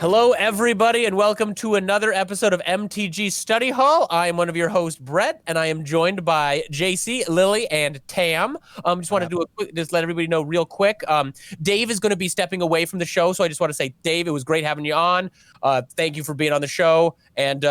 Hello, everybody, and welcome to another episode of MTG Study Hall. I am one of your hosts, Brett, and I am joined by JC, Lily, and Tam. Just want to do just let everybody know real quick. Dave is going to be stepping away from the show, so I just want to say, Dave, it was great having you on. Thank you for being on the show, and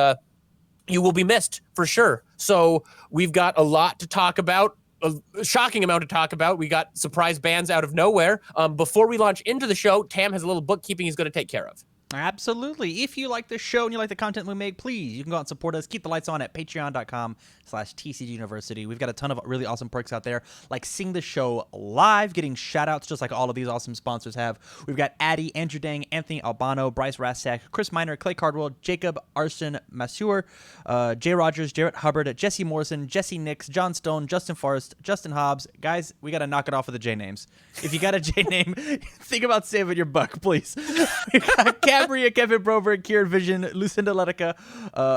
you will be missed for sure. So we've got a lot to talk about. A shocking amount to talk about. We got surprise bans out of nowhere. Before we launch into the show, Tam has a little bookkeeping he's going to take care of. Absolutely. If you like the show and you like the content we make, please, you can go out and support us. Keep the lights on at patreon.com/TCG University. We've got a ton of really awesome perks out there, like seeing the show live, getting shout-outs just like all of these awesome sponsors have. We've got Addy, Andrew Dang, Anthony Albano, Bryce Rastak, Chris Miner, Clay Cardwell, Jacob Arson Masur, Jay Rogers, Jarrett Hubbard, Jesse Morrison, Jesse Nix, John Stone, Justin Forrest, Justin Hobbs. Guys, we got to knock it off with the J names. If you got a J name, think about saving your buck, please. We got Cabria, Kevin Broberg, Kieran Vision, Lucinda Letica,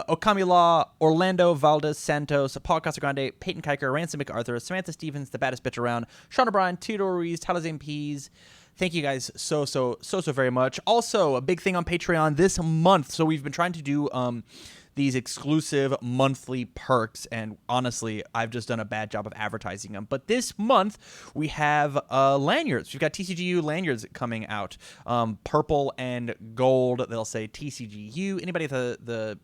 Okami Law, Orlando Valdez Santos, Paul Casagrande, Peyton Kiker, Ransom MacArthur, Samantha Stevens, the baddest bitch around, Sean O'Brien, Theodore Ruiz, Talazane Pease. Thank you guys so very much. Also, a big thing on Patreon this month. So we've been trying to do these exclusive monthly perks, and honestly, I've just done a bad job of advertising them. But this month, we have lanyards. We've got TCGU lanyards coming out. Purple and gold, they'll say TCGU. Anybody at the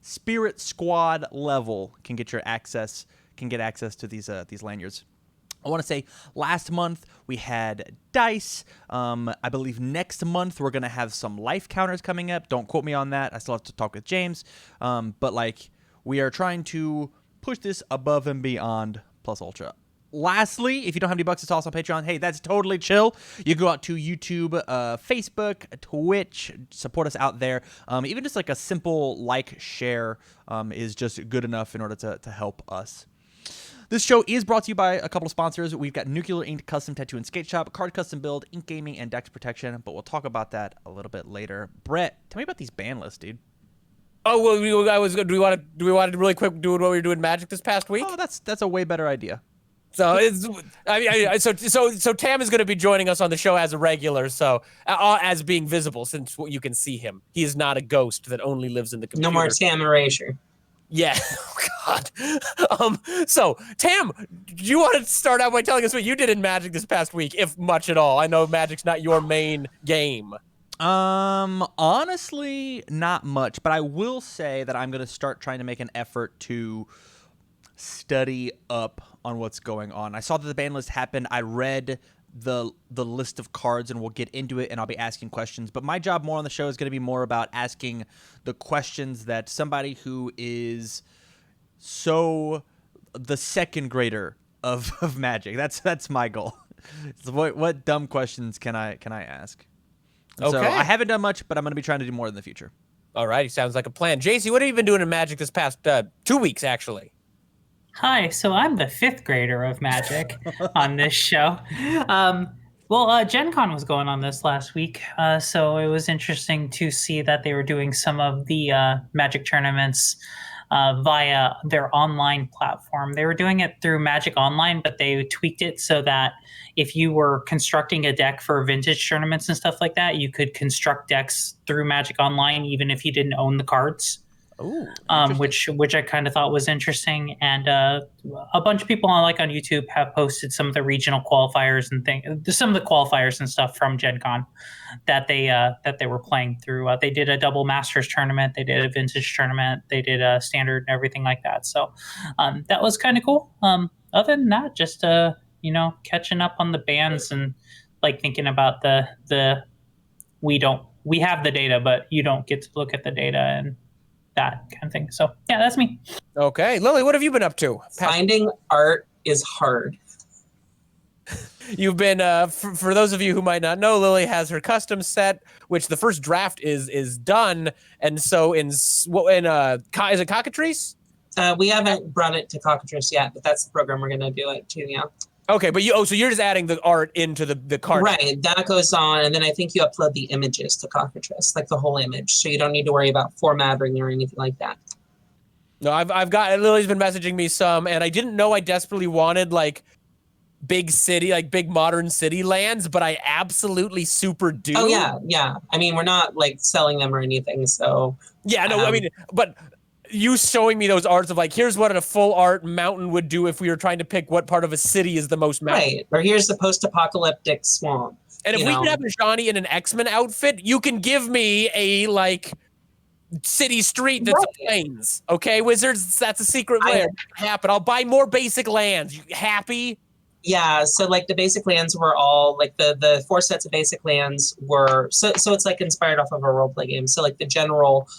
Spirit Squad level can get access to these lanyards. I want to say last month we had dice. I believe next month we're going to have some life counters coming up. Don't quote me on that. I still have to talk with James. But we are trying to push this above and beyond Plus Ultra. Lastly, if you don't have any bucks to toss on Patreon, hey, that's totally chill. You go out to YouTube, Facebook, Twitch, support us out there. Even just like a simple share is just good enough in order to help us. This show is brought to you by a couple of sponsors. We've got Nuclear Ink Custom Tattoo and Skate Shop, Card Custom Build, Ink Gaming, and Dex Protection, but we'll talk about that a little bit later. Brett, tell me about these ban lists, dude. Oh, well, do we want to really quick do what we were doing Magic this past week? Oh, that's a way better idea. So so Tam is going to be joining us on the show as a regular, so as being visible, since you can see him. He is not a ghost that only lives in the computer. No more Tam erasure. Yeah. Oh, God. So, Tam, do you want to start out by telling us what you did in Magic this past week, if much at all? I know Magic's not your main game. Honestly, not much, but I will say that I'm going to start trying to make an effort to study up on what's going on. I saw that the ban list happened. I read the list of cards, and we'll get into it, and I'll be asking questions. But my job more on the show is going to be more about asking the questions that somebody who is the second grader of Magic. That's my goal. So what dumb questions can I ask? Okay. So I haven't done much, but I'm going to be trying to do more in the future. All right, sounds like a plan. JC, what have you been doing in Magic this past 2 weeks, actually? Hi, so I'm the fifth grader of Magic on this show. Gen Con was going on this last week, so it was interesting to see that they were doing some of the Magic tournaments via their online platform. They were doing it through Magic Online, but they tweaked it so that if you were constructing a deck for vintage tournaments and stuff like that, you could construct decks through Magic Online even if you didn't own the cards. Ooh, which I kind of thought was interesting, and a bunch of people on YouTube have posted some of the regional qualifiers and some of the qualifiers and stuff from Gen Con that they were playing through. They did a double Masters tournament, they did a vintage tournament, they did a standard and everything like that. So that was kind of cool. Other than that, just catching up on the bans and thinking about the we have the data, but you don't get to look at the data and that kind of thing. So yeah, that's me. Okay, Lily, what have you been up to? Finding art is hard. You've been for those of you who might not know, Lily has her custom set, which the first draft is done, and so is it Cockatrice? We haven't brought it to Cockatrice yet, but that's the program we're gonna do it to. Yeah. Okay, but so you're just adding the art into the card. Right, that goes on, and then I think you upload the images to Cockatrice, the whole image, so you don't need to worry about formatting or anything like that. No, I've got Lily's been messaging me some, and I didn't know I desperately wanted big city, like big modern city lands, but I absolutely super do. Oh yeah. I mean, we're not like selling them or anything, so Yeah, no, I mean, but you showing me those arts of like, here's what a full art mountain would do if we were trying to pick what part of a city is the most mountain. right. Or here's the post-apocalyptic swamp. And if we could have Johnny in an X-Men outfit, you can give me a like city street that's plains. Okay, Wizards, that's a secret lair. Happen. I'll buy more basic lands. You happy? Yeah, so like the basic lands were all like the 4 sets of basic lands were so it's like inspired off of a roleplay game. So like the general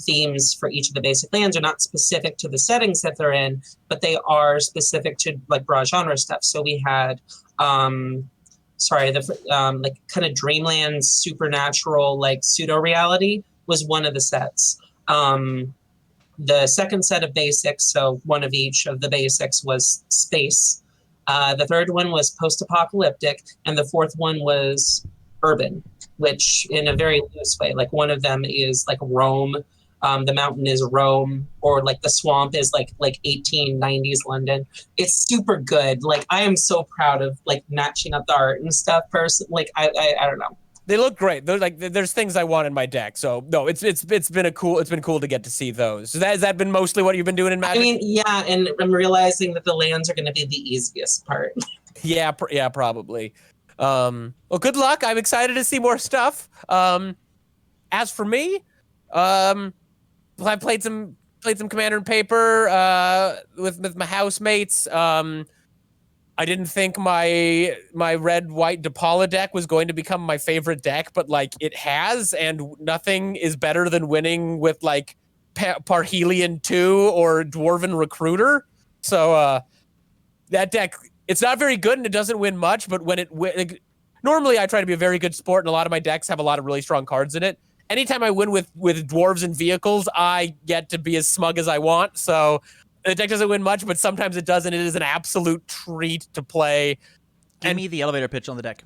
themes for each of the basic lands are not specific to the settings that they're in, but they are specific to like broad genre stuff. So we had like kind of dreamland, supernatural, like pseudo reality was one of the sets. The second set of basics, so one of each of the basics, was space. The third one was post-apocalyptic, and the fourth one was urban, which in a very loose way, like one of them is like Rome. The mountain is Rome, or like the swamp is like 1890s London. It's super good. Like I am so proud of like matching up the art and stuff. Like I don't know. They look great. They're like, there's things I want in my deck. So no, it's been cool to get to see those. So has that been mostly what you've been doing in Magic? I mean, yeah, and I'm realizing that the lands are going to be the easiest part. yeah, probably. Well, good luck. I'm excited to see more stuff. As for me, I played some Commander and Paper with my housemates. I didn't think my red-white Depala deck was going to become my favorite deck, but like it has, and nothing is better than winning with like Parhelion 2 or Dwarven Recruiter. So that deck, it's not very good and it doesn't win much, but when it normally I try to be a very good sport, and a lot of my decks have a lot of really strong cards in it. Anytime I win with dwarves and vehicles, I get to be as smug as I want. So the deck doesn't win much, but sometimes it does, and it is an absolute treat to play. Give me the elevator pitch on the deck.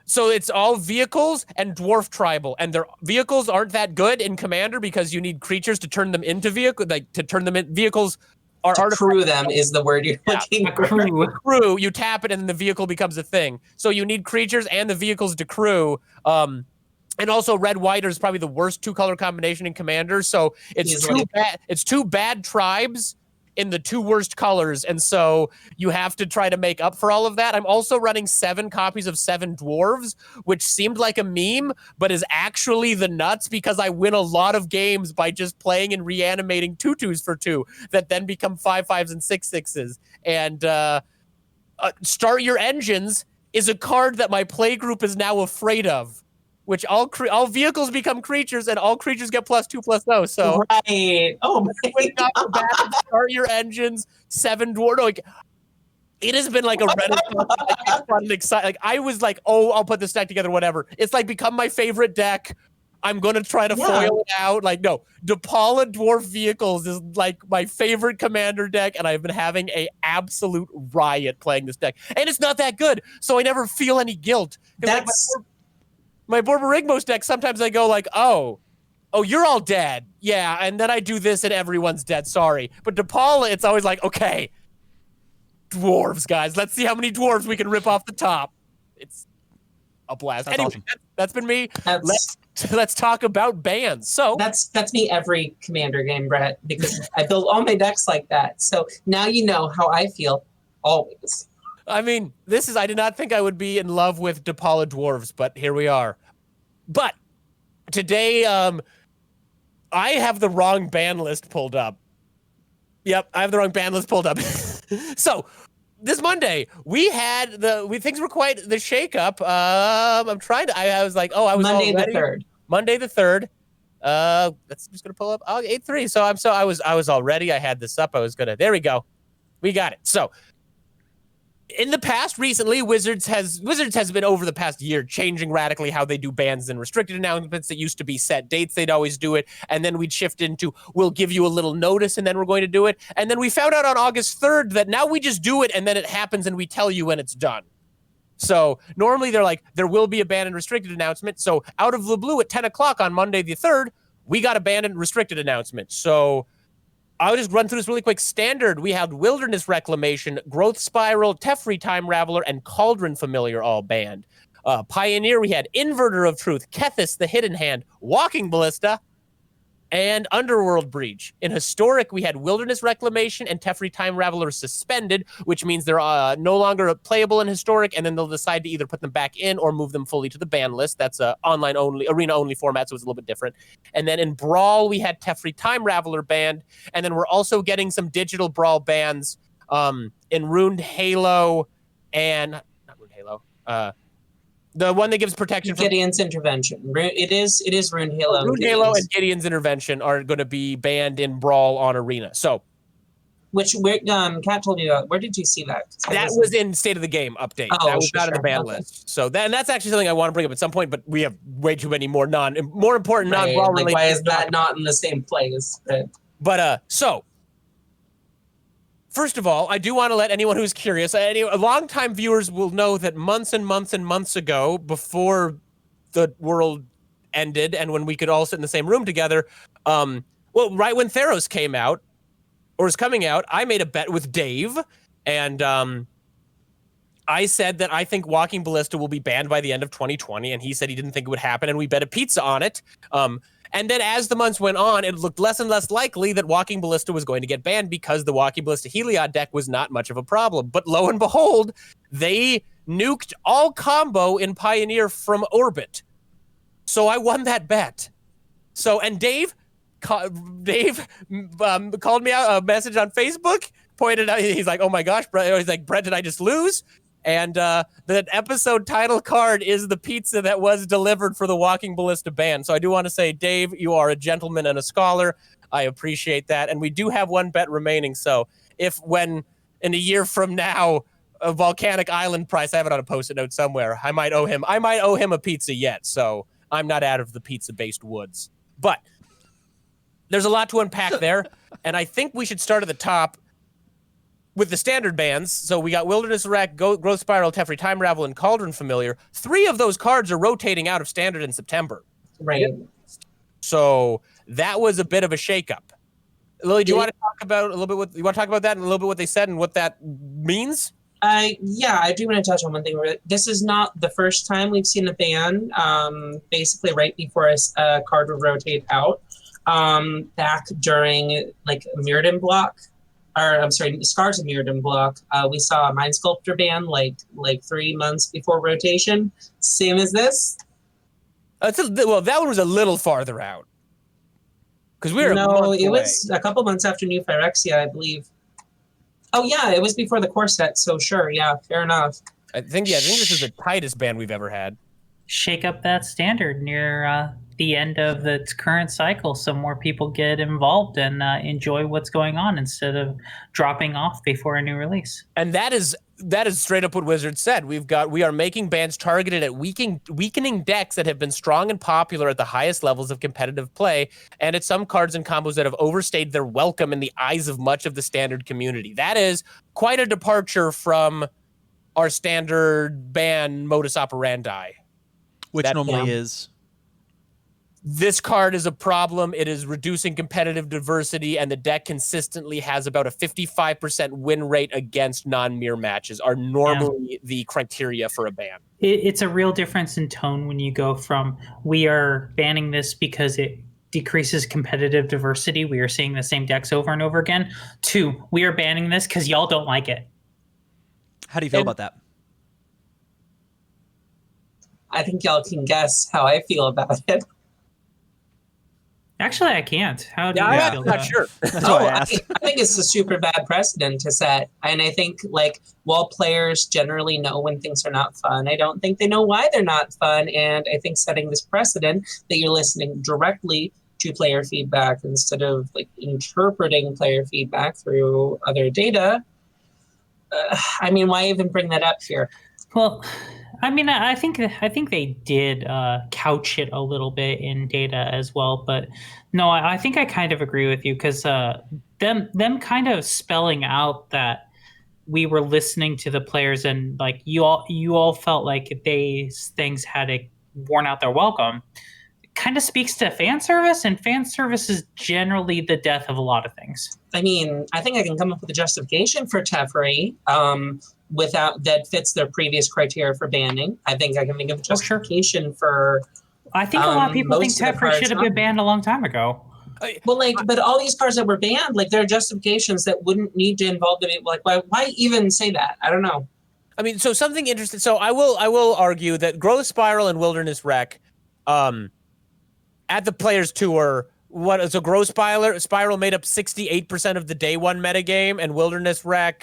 So it's all vehicles and dwarf tribal, and their vehicles aren't that good in Commander because you need creatures to turn them into vehicles. To crew them is the word you're looking for. Crew, you tap it and then the vehicle becomes a thing. So you need creatures and the vehicles to crew. And also red-white is probably the worst 2-color combination in Commander. So it's two bad tribes in the 2 worst colors. And so you have to try to make up for all of that. I'm also running 7 copies of 7 dwarves, which seemed like a meme, but is actually the nuts because I win a lot of games by just playing and reanimating 2/2s for 2 that then become 5/5s and 6/6s. And Start Your Engines is a card that my play group is now afraid of, which all vehicles become creatures and all creatures get +2/+0. So right. Oh my God. Start Your Engines, 7 dwarf. Like, it has been like a renaissance. Fun and exciting. Like I was like, oh, I'll put this deck together, whatever. It's like become my favorite deck. I'm gonna try to foil it out. Like, no, Depala Dwarf Vehicles is like my favorite Commander deck, and I've been having a absolute riot playing this deck. And it's not that good, so I never feel any guilt. That's my Borborygmos deck, sometimes I go like, oh, you're all dead. Yeah, and then I do this and everyone's dead. Sorry. But Depala, it's always like, okay, dwarves, guys. Let's see how many dwarves we can rip off the top. It's a blast. That's anyway, awesome. That's been me. Let's talk about bans. So that's me every Commander game, Brett, because I build all my decks like that. So now you know how I feel always. I mean, I did not think I would be in love with Depala dwarves, but here we are. But today, I have the wrong ban list pulled up. Yep, I have the wrong ban list pulled up. So this Monday, things were quite the shakeup. I was like, I was Monday all ready. the 3rd. Monday the 3rd. That's just gonna pull up. 8/3. So I was all ready. I had this up. There we go. We got it. So in the past, recently, Wizards has been over the past year changing radically how they do bans and restricted announcements. That used to be set dates, they'd always do it, and then we'd shift into we'll give you a little notice and then we're going to do it. And then we found out on August 3rd that now we just do it and then it happens and we tell you when it's done. So normally they're like, there will be a ban and restricted announcement. So out of the blue at 10 o'clock on Monday the 3rd, we got a ban and restricted announcement. So I'll just run through this really quick. Standard, we had Wilderness Reclamation, Growth Spiral, Teferi Time Raveler, and Cauldron Familiar all banned. Pioneer, we had Inverter of Truth, Kethis, the Hidden Hand, Walking Ballista, and Underworld Breach. In Historic, we had Wilderness Reclamation and Teferi Time Raveler suspended, which means they're no longer playable in Historic, and then they'll decide to either put them back in or move them fully to the ban list. That's a online-only, arena-only format, so it's a little bit different. And then in Brawl, we had Teferi Time Raveler banned, and then we're also getting some digital Brawl bans in Runed Halo and... Not Runed Halo. The one that gives protection from Gideon's Intervention. It is Rune Halo. Rune Halo and Gideon's Intervention are going to be banned in Brawl on Arena. So, which Kat told you about. Where did you see that? That was in State of the Game update. Oh, that was not in the ban list. So that's actually something I want to bring up at some point. But we have way too many more important non-Brawl related. Why is that not in the same place? But so. First of all, I do want to let anyone who's curious, longtime viewers will know that months and months and months ago, before the world ended and when we could all sit in the same room together, right when Theros came out, or was coming out, I made a bet with Dave, and I said that I think Walking Ballista will be banned by the end of 2020, and he said he didn't think it would happen, and we bet a pizza on it. And then as the months went on, it looked less and less likely that Walking Ballista was going to get banned because the Walking Ballista Heliod deck was not much of a problem. But lo and behold, they nuked all combo in Pioneer from orbit. So I won that bet. So, and Dave called me out, a message on Facebook, pointed out, he's like, oh my gosh, Brett, he's like, Brett, did I just lose? And the episode title card is the pizza that was delivered for the Walking Ballista ban. So I do want to say, Dave, you are a gentleman and a scholar. I appreciate that. And we do have one bet remaining. So when in a year from now, a Volcanic Island price, I have it on a post-it note somewhere, I might owe him a pizza yet. So I'm not out of the pizza-based woods. But there's a lot to unpack there. And I think we should start at the top with the standard bans. So we got Wilderness Wreck, Growth Spiral, Teferi Time Ravel, and Cauldron Familiar. 3 of those cards are rotating out of standard in September. Right. So that was a bit of a shakeup. Lily, do you want to talk about that and a little bit what they said and what that means? Yeah, I do want to touch on one thing. This is not the first time we've seen a ban. Basically, right before a card would rotate out, back during like Mirrodin block. Scars of Mirrodin block. We saw a Mind Sculptor ban like 3 months before rotation. Same as this. Well, that one was a little farther out. Because we were was a couple months after New Phyrexia, I believe. Oh yeah, it was before the core set. So sure, yeah, fair enough. I think this is the tightest ban we've ever had. Shake up that standard near the end of its current cycle so more people get involved and enjoy what's going on instead of dropping off before a new release. And that is straight up what Wizard said. We are making bans targeted at weakening decks that have been strong and popular at the highest levels of competitive play, and at some cards and combos that have overstayed their welcome in the eyes of much of the standard community. That is quite a departure from our standard ban modus operandi. Which normally is... This card is a problem. It is reducing competitive diversity, and the deck consistently has about a 55% win rate against non-mirror matches are normally the criteria for a ban. It's a real difference in tone when you go from we are banning this because it decreases competitive diversity, we are seeing the same decks over and over again, to we are banning this because y'all don't like it. How do you feel about that? I think y'all can guess how I feel about it. Actually, I can't. How do you feel I'm not sure. That's why I asked. I think it's a super bad precedent to set. And I think, while players generally know when things are not fun, I don't think they know why they're not fun. And I think setting this precedent that you're listening directly to player feedback instead of, interpreting player feedback through other data, why even bring that up here? Well, I think they did couch it a little bit in data as well, but no, I think I kind of agree with you because them kind of spelling out that we were listening to the players and you all felt like these things had worn out their welcome kind of speaks to fan service, and fan service is generally the death of a lot of things. I mean, I think I can come up with a justification for Teferi without that fits their previous criteria for banning. I think I can think of a justification for. I think a lot of people think most of the Teferi cards should have been not. banned a long time ago. Well, like, but all these cards that were banned, like, there are justifications that wouldn't need to involve them. Like, why even say that? I don't know. I mean, so something interesting. So I will argue that Growth Spiral and Wilderness Wreck, at the Players Tour, so Growth Spiral made up 68% of the day one metagame, and Wilderness Wreck,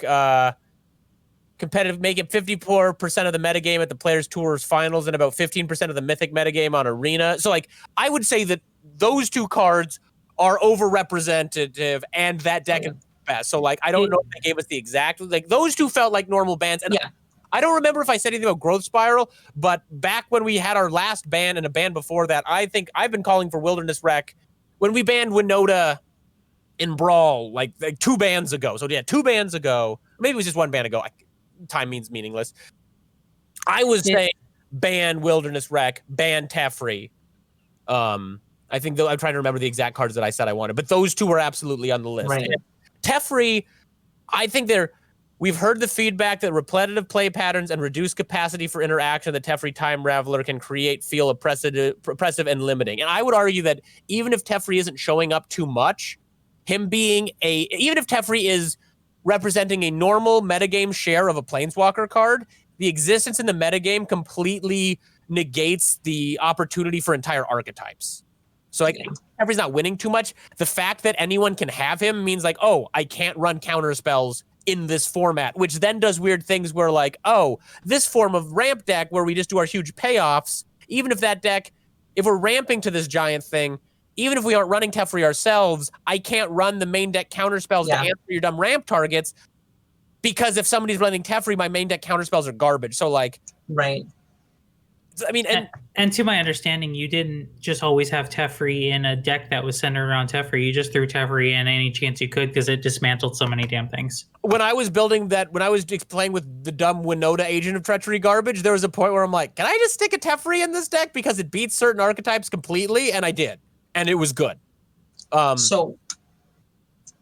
competitive, make it 54% of the metagame at the Players Tour's finals, and about 15% of the Mythic metagame on Arena. So, like, I would say that those two cards are overrepresentative, and that deck is best. So, like, I don't know if they gave us the exact, like, those two felt like normal bans. And Yeah. I don't remember if I said anything about Growth Spiral, but back when we had our last ban and a ban before that, I think I've been calling for Wilderness Wreck when we banned Winota in Brawl, like 2 bans ago. So, yeah, 2 bans ago. Maybe it was just 1 ban ago. Time means meaningless. I was saying ban Wilderness Wreck, ban Teferi. I think I'm trying to remember the exact cards that I said I wanted, but those two were absolutely on the list. Right. And Teferi, I think we've heard the feedback that repetitive play patterns and reduced capacity for interaction that Teferi Time Raveler can feel oppressive and limiting. And I would argue that even if Teferi isn't showing up too much, even if Teferi is representing a normal metagame share of a Planeswalker card, the existence in the metagame completely negates the opportunity for entire archetypes. So, like, Teferi's not winning too much. The fact that anyone can have him means, like, oh, I can't run counter spells in this format, which then does weird things where, like, oh, this form of ramp deck where we just do our huge payoffs, even if that deck, if we're ramping to this giant thing, even if we aren't running Teferi ourselves, I can't run the main deck counter spells to answer your dumb ramp targets, because if somebody's running Teferi, my main deck counter spells are garbage. So, like, Right. I mean, and to my understanding, you didn't just always have Teferi in a deck that was centered around Teferi. You just threw Teferi in any chance you could because it dismantled so many damn things. when I was building that, when I was playing with the dumb Winota Agent of Treachery garbage, there was a point where I'm like, can I just stick a Teferi in this deck because it beats certain archetypes completely? And I did. And it was good. So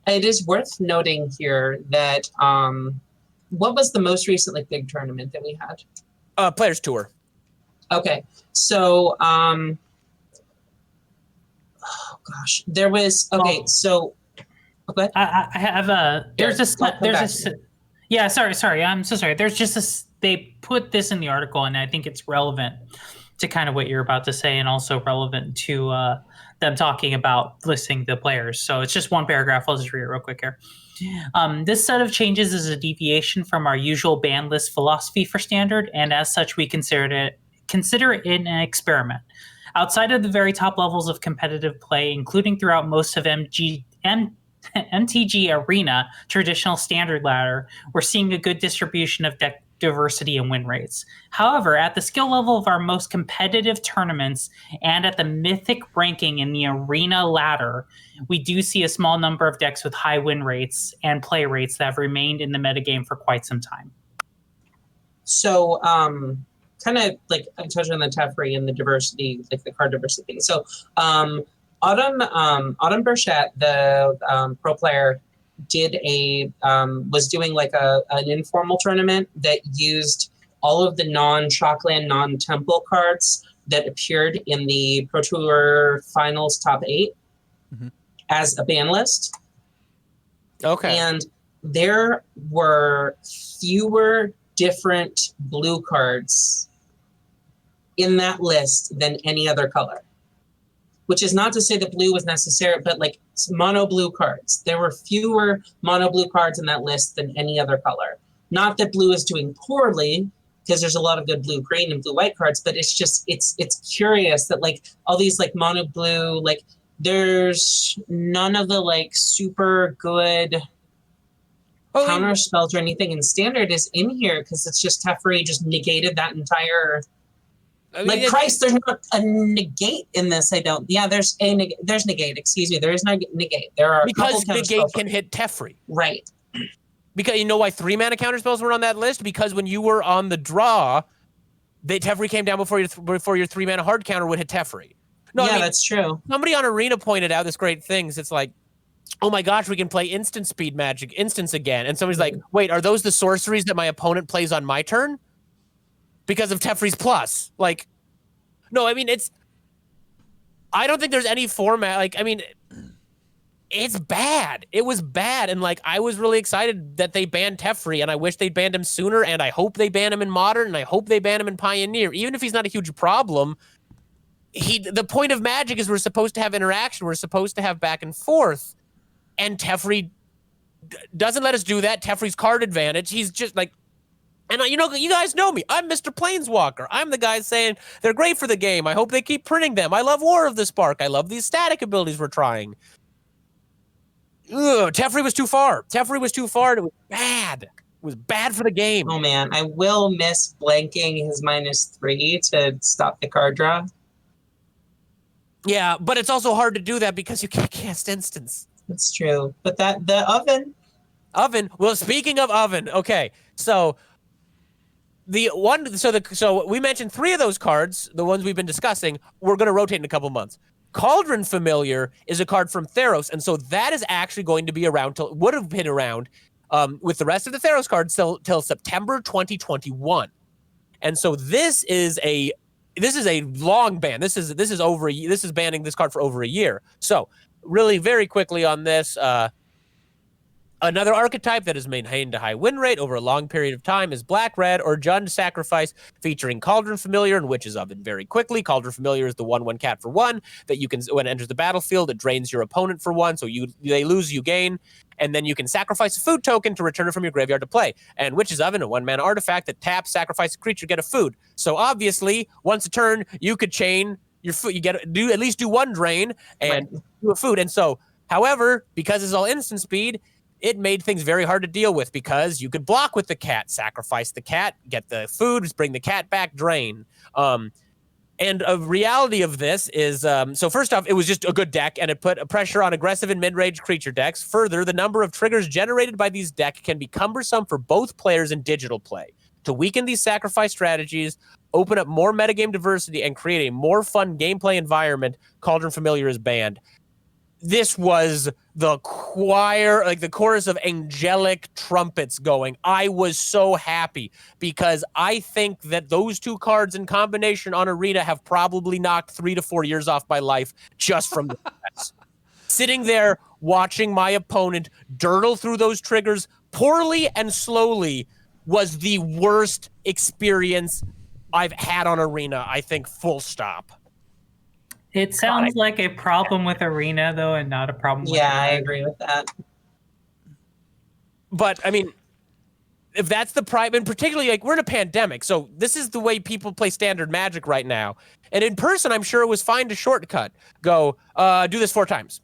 it is worth noting here that what was the most recent big tournament that we had? Players Tour. Okay, so oh gosh, there was so okay. I have yeah, sorry, I'm so sorry. There's just this, they put this in the article, and I think it's relevant to kind of what you're about to say, and also relevant to them talking about listing the players. So it's just one paragraph. I'll just read it real quick here. This set of changes is a deviation from our usual ban list philosophy for Standard, and as such, we consider it an experiment. Outside of the very top levels of competitive play, including throughout most of MTG Arena traditional Standard ladder, we're seeing a good distribution of deck diversity and win rates. However, at the skill level of our most competitive tournaments and at the Mythic ranking in the Arena ladder, we do see a small number of decks with high win rates and play rates that have remained in the metagame for quite some time. So kind of I touched on the Teferi and the diversity, the card diversity. So Autumn Burchett, the pro player, was doing an informal tournament that used all of the non-Chalkland, non-Temple cards that appeared in the Pro Tour Finals top 8 as a ban list. Okay. And there were fewer different blue cards in that list than any other color, which is not to say that blue was necessary, but mono blue cards. There were fewer mono blue cards in that list than any other color. Not that blue is doing poorly, because there's a lot of good blue green and blue white cards, but it's just it's curious that all these mono blue, there's none of the super good counter spells or anything in Standard is in here, because it's just Teferi just negated that entire. Christ, there's not a negate in this. There's negate. Excuse me, there is no negate. There are because negate can hit Teferi. Right. Because you know why 3-mana counterspells were on that list? Because when you were on the draw, Teferi came down before your 3-mana hard counter would hit Teferi. No, yeah, I mean, that's true. somebody on Arena pointed out this great things. It's like, oh my gosh, we can play instant speed magic instants again. And somebody's like, wait, are those the sorceries that my opponent plays on my turn? Because of Teferi's Plus. Like, no, I mean, I don't think there's any format. Like, I mean, it's bad. It was bad. And like, I was really excited that they banned Teferi, and I wish they'd banned him sooner. And I hope they ban him in Modern, and I hope they ban him in Pioneer. Even if he's not a huge problem, the point of Magic is we're supposed to have interaction. We're supposed to have back and forth. And Teferi doesn't let us do that. Teferi's card advantage. He's just like, and you know, you guys know me. I'm Mr. Planeswalker. I'm the guy saying they're great for the game. I hope they keep printing them. I love War of the Spark. I love these static abilities we're trying. Ugh, Teferi was too far. Teferi was too far. And it was bad. It was bad for the game. Oh man, I will miss blanking his -3 to stop the card draw. Yeah, but it's also hard to do that because you can't cast instants. That's true. But the oven. Well, speaking of oven, okay, so so we mentioned 3 of those cards, the ones we've been discussing. We're going to rotate in a couple months. Cauldron Familiar is a card from Theros, and so that is actually going to be around would have been around with the rest of the Theros cards till September 2021. And so this is a long ban. This is banning this card for over a year. So really very quickly on this, another archetype that has maintained a high win rate over a long period of time is Black-Red or Jund Sacrifice, featuring Cauldron Familiar and Witch's Oven. Very quickly, Cauldron Familiar is the 1/1 cat for 1 that you can, when it enters the battlefield, it drains your opponent for 1, so they lose, you gain, and then you can sacrifice a food token to return it from your graveyard to play. And Witch's Oven, a 1-mana artifact that taps, sacrifice a creature, get a food. So obviously, once a turn, you could chain your food. You at least do 1 drain and do a food. And so, however, because it's all instant speed, it made things very hard to deal with because you could block with the cat, sacrifice the cat, get the food, bring the cat back, drain. And a reality of this is, so first off, it was just a good deck, and it put a pressure on aggressive and mid-range creature decks. Further, the number of triggers generated by these decks can be cumbersome for both players in digital play. To weaken these sacrifice strategies, open up more metagame diversity, and create a more fun gameplay environment, Cauldron Familiar is banned. This was the choir, like the chorus of angelic trumpets going. I was so happy because I think that those 2 cards in combination on Arena have probably knocked 3 to 4 years off my life just from the sets. Sitting there watching my opponent dirtle through those triggers poorly and slowly was the worst experience I've had on Arena, I think, full stop. It sounds like a problem with Arena, though, and not a problem with I agree with that. But, I mean, if that's the prime, and particularly, like, we're in a pandemic, so this is the way people play standard Magic right now. And in person, I'm sure it was fine to shortcut. Go, do this 4 times.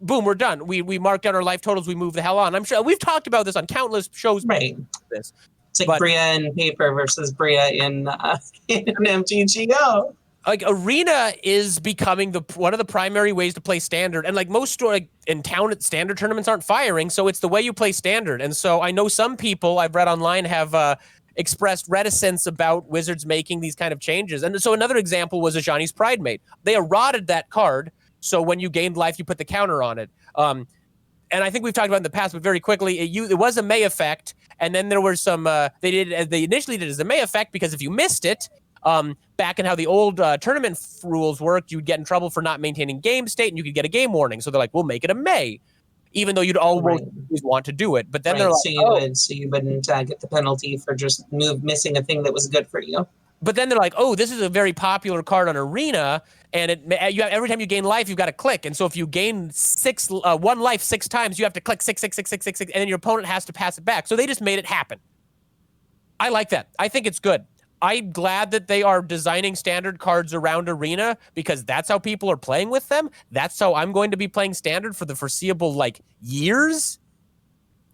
Boom, we're done. We marked down our life totals, we move the hell on. I'm sure we've talked about this on countless shows. Right. This. It's like Bria in paper versus Bria in MTGO. Like Arena is becoming one of the primary ways to play standard, and like most in town standard tournaments aren't firing, so it's the way you play standard. And so I know some people I've read online have expressed reticence about Wizards making these kind of changes. And so another example was Ajani's Pridemate. They eroded that card, so when you gained life, you put the counter on it. And I think we've talked about it in the past, but very quickly, it was a May effect, and then there were some they initially did it as a May effect because if you missed it. Back in how the old tournament rules worked, you'd get in trouble for not maintaining game state, and you could get a game warning. So they're like, we'll make it a May, even though you'd always want to do it. But then they're like, so you wouldn't get the penalty for just missing a thing that was good for you. But then they're like, oh, this is a very popular card on Arena, and every time you gain life, you've got to click. And so if you gain 1 life 6 times, you have to click 6, and then your opponent has to pass it back. So they just made it happen. I like that. I think it's good. I'm glad that they are designing standard cards around Arena because that's how people are playing with them. That's how I'm going to be playing standard for the foreseeable, years.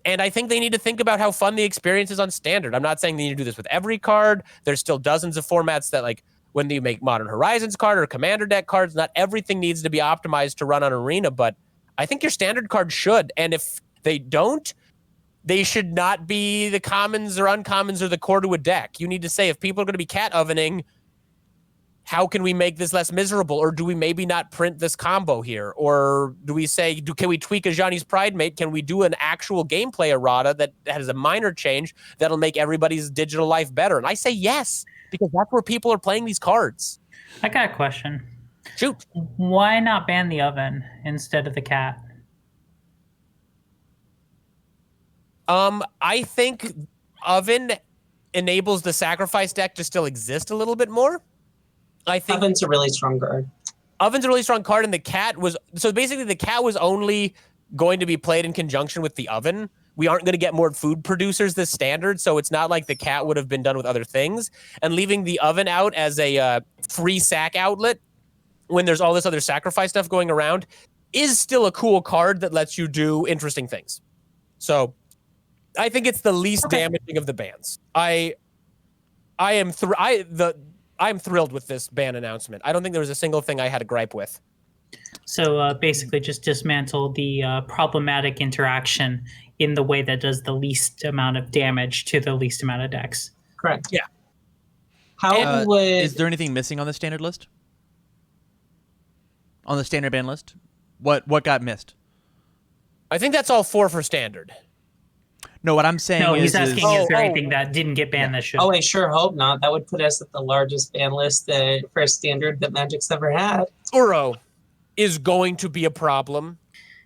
And I think they need to think about how fun the experience is on standard. I'm not saying they need to do this with every card. There's still dozens of formats that, when you make Modern Horizons card or Commander deck cards, not everything needs to be optimized to run on Arena, but I think your standard cards should. And if they don't, they should not be the commons or uncommons or the core to a deck. You need to say if people are going to be cat ovening, how can we make this less miserable? Or do we maybe not print this combo here? Or do we say, can we tweak a Johnny's Pride Mate? Can we do an actual gameplay errata that has a minor change that'll make everybody's digital life better? And I say yes, because that's where people are playing these cards. I got a question. Shoot. Why not ban the oven instead of the cat? I think Oven enables the sacrifice deck to still exist a little bit more. I think Oven's a really strong card. Oven's a really strong card, and the cat was so basically the cat was only going to be played in conjunction with the Oven. We aren't going to get more food producers this standard, so it's not like the cat would have been done with other things. And leaving the Oven out as a free sack outlet when there's all this other sacrifice stuff going around is still a cool card that lets you do interesting things. So I think it's the least damaging of the bans. I'm thrilled with this ban announcement. I don't think there was a single thing I had a gripe with. So basically just dismantle the problematic interaction in the way that does the least amount of damage to the least amount of decks. Correct. Yeah. How would Is there anything missing on the standard list? On the standard ban list? What got missed? I think that's all 4 for standard. No, what I'm saying No, is... he's asking Oh, is there oh. anything that didn't get banned that should. Oh, I sure hope not. That would put us at the largest ban list for a standard that Magic's ever had. Uro is going to be a problem.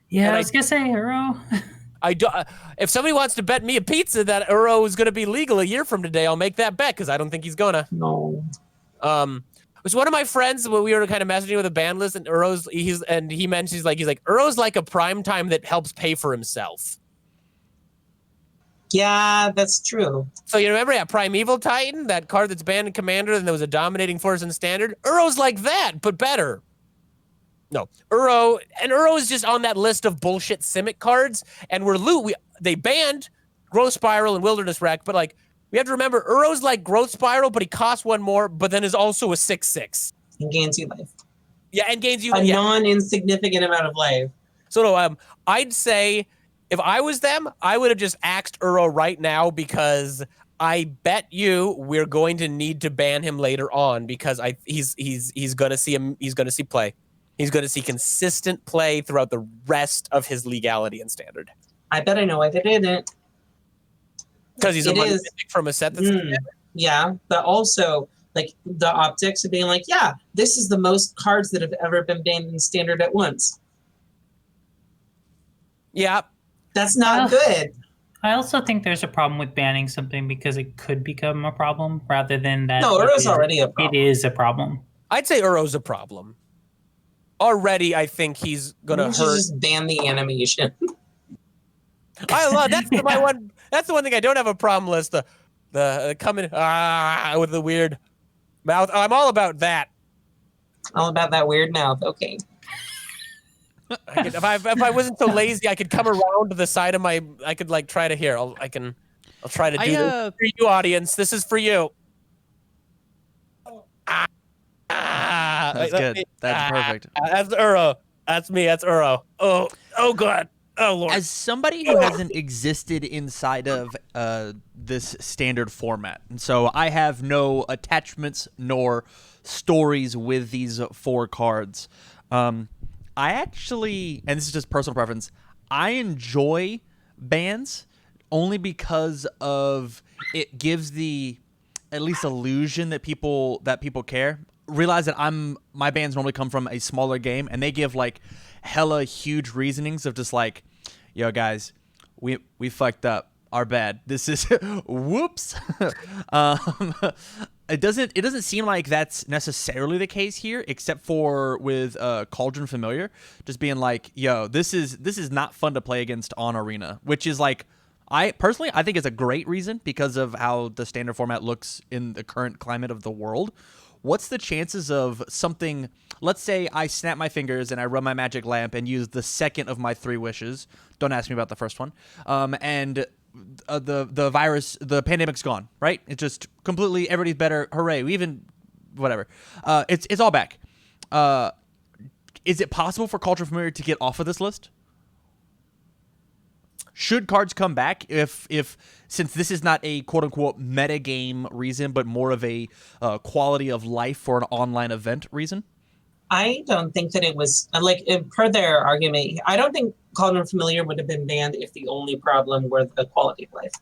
Yeah, and I was going to say, Hero. I do, if somebody wants to bet me a pizza that Uro is going to be legal a year from today, I'll make that bet because I don't think he's gonna. No. It was one of my friends when we were kind of messaging with a ban list, and he mentioned he's like Uro's like a prime time that helps pay for himself. Yeah, that's true. So you remember Primeval Titan, that card that's banned in Commander, and there was a dominating force in Standard? Uro's like that, but better. No, Uro is just on that list of bullshit Simic cards, and they banned Growth Spiral and Wilderness Wreck, but like we have to remember Uro's like Growth Spiral, but he costs 1 more, but then is also a 6/6. And gains you life. Yeah, and gains you A yeah. non-insignificant amount of life. So no, I'd say if I was them, I would have just axed Uro right now because I bet you we're going to need to ban him later on because he's gonna see play. He's gonna see consistent play throughout the rest of his legality and standard. I bet I know why they didn't. Because he's a It money is- mythic from a set that's Yeah, but also like the optics of being like, yeah, this is the most cards that have ever been banned in standard at once. yeah. That's not Well, good. I also think there's a problem with banning something because it could become a problem rather than that. No, Uro's already a problem. It is a problem. I'd say Uro's a problem. Already, I think he's gonna You should hurt. just ban the animation. I love that's my one. That's the one thing I don't have a problem list. The coming with the weird mouth. I'm all about that. All about that weird mouth. Okay. If I wasn't so lazy, I could come around to the side of my. I could like try to hear. I'll try to do this for you, audience. This is for you. That's good. That's perfect. That's Uro. That's me. That's Uro. Oh God. Oh Lord. As somebody who hasn't existed inside of this standard format, and so I have no attachments nor stories with these 4 cards, I actually, and this is just personal preference, I enjoy bans only because of it gives the at least illusion that people care. Realize that my bans normally come from a smaller game, and they give like hella huge reasonings of just like, yo guys, we fucked up, our bad, this is whoops. It doesn't seem like that's necessarily the case here, except for with Cauldron Familiar just being like, yo, this is not fun to play against on Arena, which is like, I think it's a great reason because of how the standard format looks in the current climate of the world. What's the chances of something, let's say I snap my fingers and I run my magic lamp and use the second of my 3 wishes. Don't ask me about the first one. And the virus, the pandemic's gone, right? It's just completely, everybody's better. Hooray. We even, whatever. It's all back. Is it possible for Culture Familiar to get off of this list? Should cards come back if since this is not a quote unquote meta game reason, but more of a quality of life for an online event reason? I don't think that it was like per their argument. I don't think Called Unfamiliar would have been banned if the only problem were the quality of life.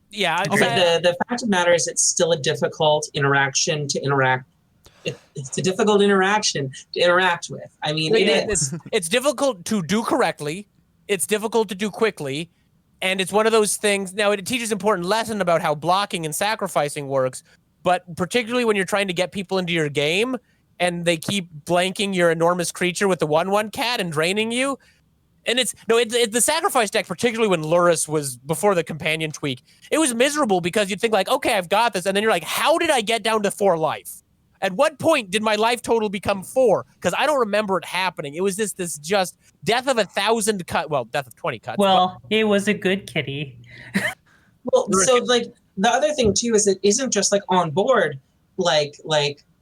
Yeah. The fact of the matter is, it's still a difficult interaction to interact. It's a difficult interaction to interact with. I mean, it is. It's difficult to do correctly. It's difficult to do quickly. And it's one of those things. Now, it teaches an important lesson about how blocking and sacrificing works. But particularly when you're trying to get people into your game and they keep blanking your enormous creature with the 1/1 cat and draining you. And it's the sacrifice deck, particularly when Lurrus was before the companion tweak. It was miserable because you'd think like, okay, I've got this. And then you're like, how did I get down to 4 life? At what point did my life total become 4? Because I don't remember it happening. It was this just death of 1,000 cut. Well, death of 20 cuts. Well, it was a good kitty. Well, so like the other thing too is it isn't just like on board, like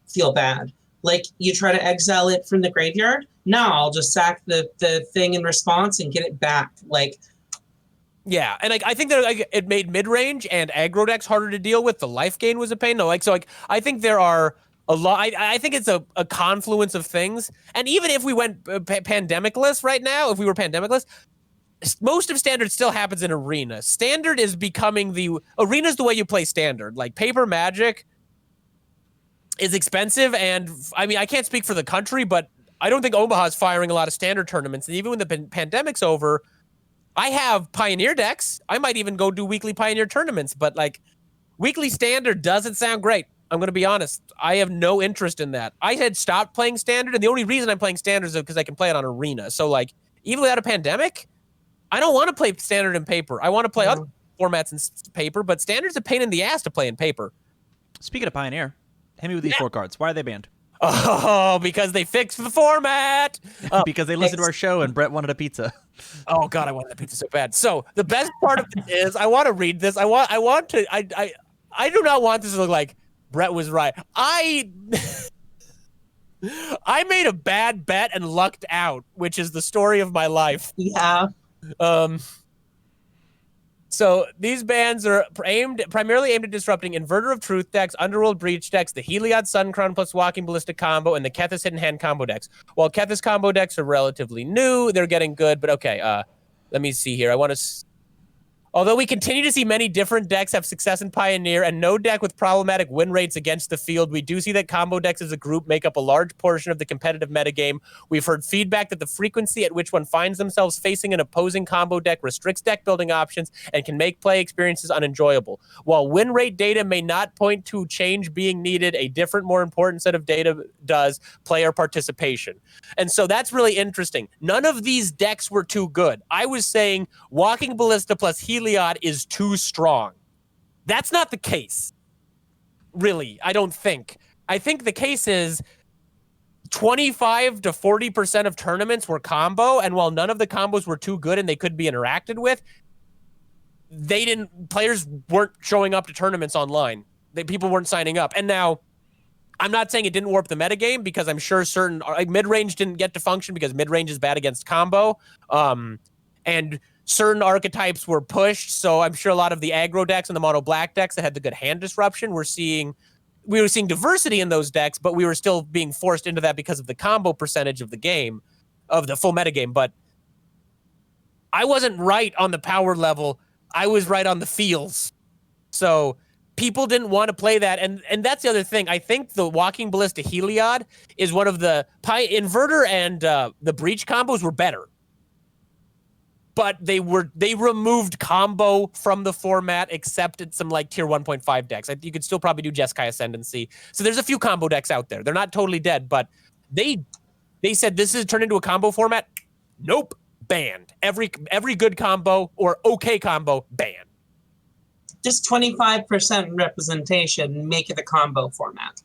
feel bad. Like you try to exile it from the graveyard. No, I'll just sack the thing in response and get it back. Like, yeah, and I think that it made mid range and aggro decks harder to deal with. The life gain was a pain. No, I think there are a lot. I think it's a confluence of things. And even if we went pandemicless right now, if we were pandemicless, most of Standard still happens in Arena. Standard is becoming Arena's the way you play Standard. Like Paper Magic is expensive, and I mean I can't speak for the country, but I don't think Omaha's firing a lot of Standard tournaments. And even when the pandemic's over, I have Pioneer decks. I might even go do weekly Pioneer tournaments, but like weekly Standard doesn't sound great. I'm going to be honest. I have no interest in that. I had stopped playing Standard, and the only reason I'm playing Standard is because I can play it on Arena. So like even without a pandemic, I don't want to play Standard in paper. I want to play other formats in paper, but Standard's a pain in the ass to play in paper. Speaking of Pioneer, hit me with these 4 cards. Why are they banned? Oh, because they fixed the format. Because they listened to our show and Brett wanted a pizza. Oh God, I wanted that pizza so bad. So the best part of it is I want to read this. I do not want this to look like Brett was right. I made a bad bet and lucked out, which is the story of my life. yeah. So these bans are primarily aimed at disrupting Inverter of Truth decks, Underworld Breach decks, the Heliod Sun Crown plus Walking Ballista combo, and the Kethis Hidden Hand combo decks. While Kethis combo decks are relatively new, they're getting good, but okay, let me see here. Although we continue to see many different decks have success in Pioneer and no deck with problematic win rates against the field, we do see that combo decks as a group make up a large portion of the competitive metagame. We've heard feedback that the frequency at which one finds themselves facing an opposing combo deck restricts deck building options and can make play experiences unenjoyable. While win rate data may not point to change being needed, a different, more important set of data does: player participation. And so that's really interesting. None of these decks were too good. I was saying Walking Ballista plus Heliod is too strong. That's not the case. Really, I don't think. I think the case is 25 to 40% of tournaments were combo, and while none of the combos were too good and they could be interacted with, players weren't showing up to tournaments online. People weren't signing up. And now, I'm not saying it didn't warp the metagame, because I'm sure certain mid-range didn't get to function because mid-range is bad against combo. And certain archetypes were pushed, so I'm sure a lot of the aggro decks and the mono black decks that had the good hand disruption we were seeing diversity in those decks, but we were still being forced into that because of the combo percentage of the game, of the full metagame. But I wasn't right on the power level. I was right on the feels. So people didn't want to play that, and that's the other thing. I think the Walking Ballista Heliod is one of the Inverter and the Breach combos were better. But they removed combo from the format, accepted some like tier 1.5 decks. You could still probably do Jeskai Ascendancy. So there's a few combo decks out there. They're not totally dead, but they said this is turned into a combo format. Nope, banned. Every good combo or okay combo banned. Just 25% representation, make it a combo format.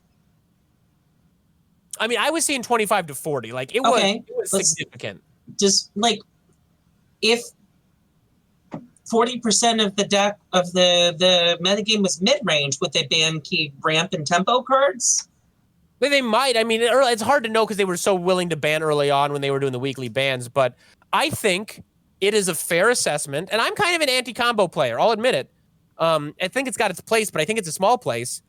I mean, I was seeing 25 to 40. Like it was significant. Just like, if 40% of the deck of the metagame was mid-range, would they ban key ramp and tempo cards? They might. I mean, it's hard to know because they were so willing to ban early on when they were doing the weekly bans. But I think it is a fair assessment, and I'm kind of an anti-combo player. I'll admit it. I think it's got its place, but I think it's a small place.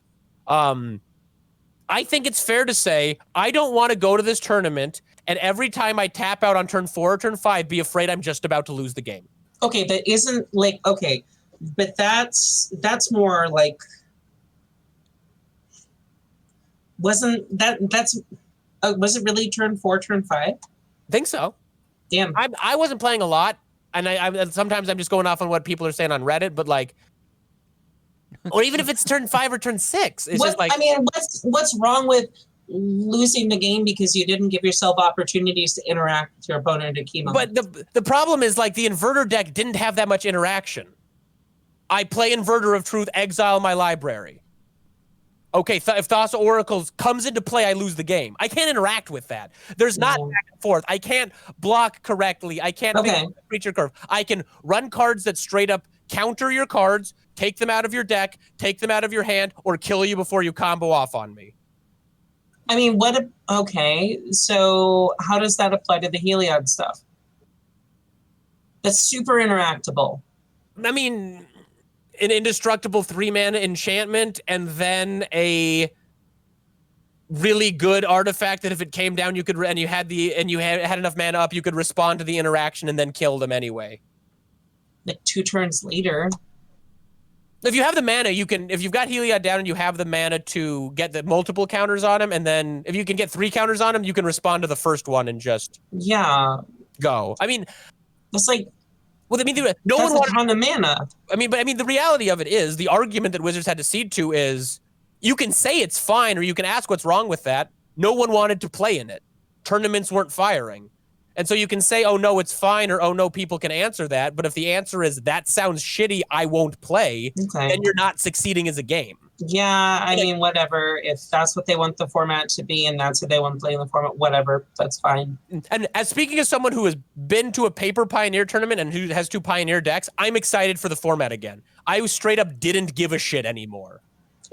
I think it's fair to say I don't want to go to this tournament and every time I tap out on turn 4 or turn 5, be afraid I'm just about to lose the game. Okay, but isn't like okay, but that's more like wasn't that's was it really turn 4, turn 5? I think so. Damn. I wasn't playing a lot, and I sometimes I'm just going off on what people are saying on Reddit, but like, or even if it's turn 5 or turn 6, it's just like, I mean, what's wrong with losing the game because you didn't give yourself opportunities to interact with your opponent at key moments? But the problem is like the Inverter deck didn't have that much interaction. I play Inverter of Truth, exile my library. Okay, if Thassa Oracles comes into play, I lose the game. I can't interact with that. There's not back and forth. I can't block correctly. I can't think of the creature curve. I can run cards that straight up counter your cards, take them out of your deck, take them out of your hand, or kill you before you combo off on me. I mean, okay, so how does that apply to the Heliod stuff? That's super interactable. I mean, an indestructible 3-mana enchantment and then a really good artifact that if it came down you could and you had enough mana up, you could respond to the interaction and then kill them anyway. Like 2 turns later. If you have the mana, you can, if you've got Heliod down and you have the mana to get the multiple counters on him, and then if you can get 3 counters on him, you can respond to the first one and just go. I mean, it's like, well, I mean, no that's one wanted a ton of mana. I mean, the reality of it is the argument that Wizards had to cede to is you can say it's fine or you can ask what's wrong with that. No one wanted to play in it. Tournaments weren't firing. And so you can say, oh, no, it's fine, or oh, no, people can answer that. But if the answer is that sounds shitty, I won't play, then you're not succeeding as a game. Yeah, I mean, whatever. If that's what they want the format to be and that's what they want to play in the format, whatever, that's fine. And as speaking as someone who has been to a Paper Pioneer tournament and who has 2 Pioneer decks, I'm excited for the format again. I straight up didn't give a shit anymore.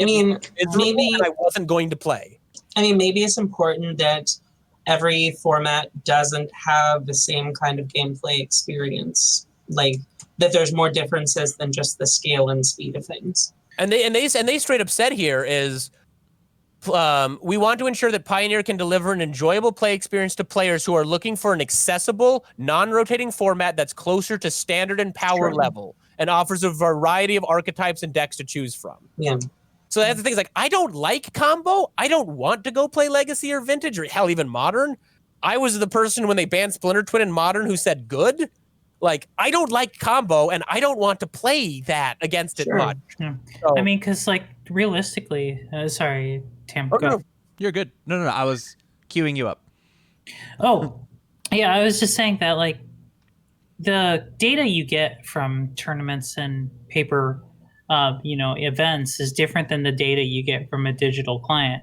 I mean, maybe I wasn't going to play. I mean, maybe it's important that every format doesn't have the same kind of gameplay experience. Like that there's more differences than just the scale and speed of things. And they straight up said here is we want to ensure that Pioneer can deliver an enjoyable play experience to players who are looking for an accessible, non-rotating format that's closer to standard and power level and offers a variety of archetypes and decks to choose from. Yeah. So that's the thing. Is like, I don't like combo. I don't want to go play Legacy or Vintage or hell, even Modern. I was the person when they banned Splinter Twin in Modern who said good. Like, I don't like combo, and I don't want to play that against it much. Yeah. So, I mean, because like realistically, sorry, Tam. no. You're good. No. I was queuing you up. Oh, yeah. I was just saying that like the data you get from tournaments and paper, events is different than the data you get from a digital client.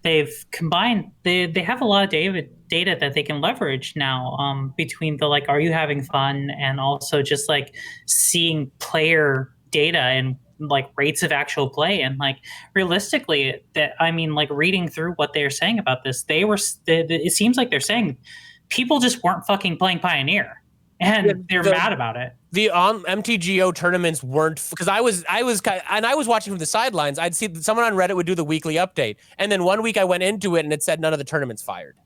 They've combined. They have a lot of data that they can leverage now between the like, are you having fun, and also just like seeing player data and like rates of actual play. And like realistically, that I mean, like reading through what they're saying about this, it seems like they're saying people just weren't fucking playing Pioneer, and they're mad about it. The MTGO tournaments weren't, because I was watching from the sidelines. I'd see someone on Reddit would do the weekly update, and then one week I went into it and it said none of the tournaments fired.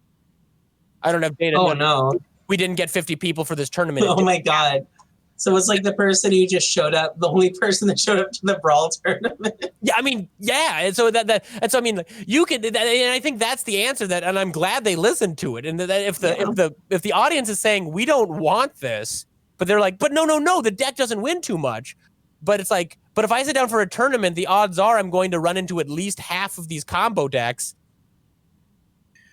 I don't have data. Oh no, we didn't get 50 people for this tournament. Oh my god. So it's like the person who just showed up, the only person that showed up to the Brawl tournament. Yeah, I mean, yeah. And so and so I mean, you could, and I think that's the answer. And I'm glad they listened to it. And that if the audience is saying we don't want this, but they're like, but no, the deck doesn't win too much. But it's like, but if I sit down for a tournament, the odds are I'm going to run into at least half of these combo decks.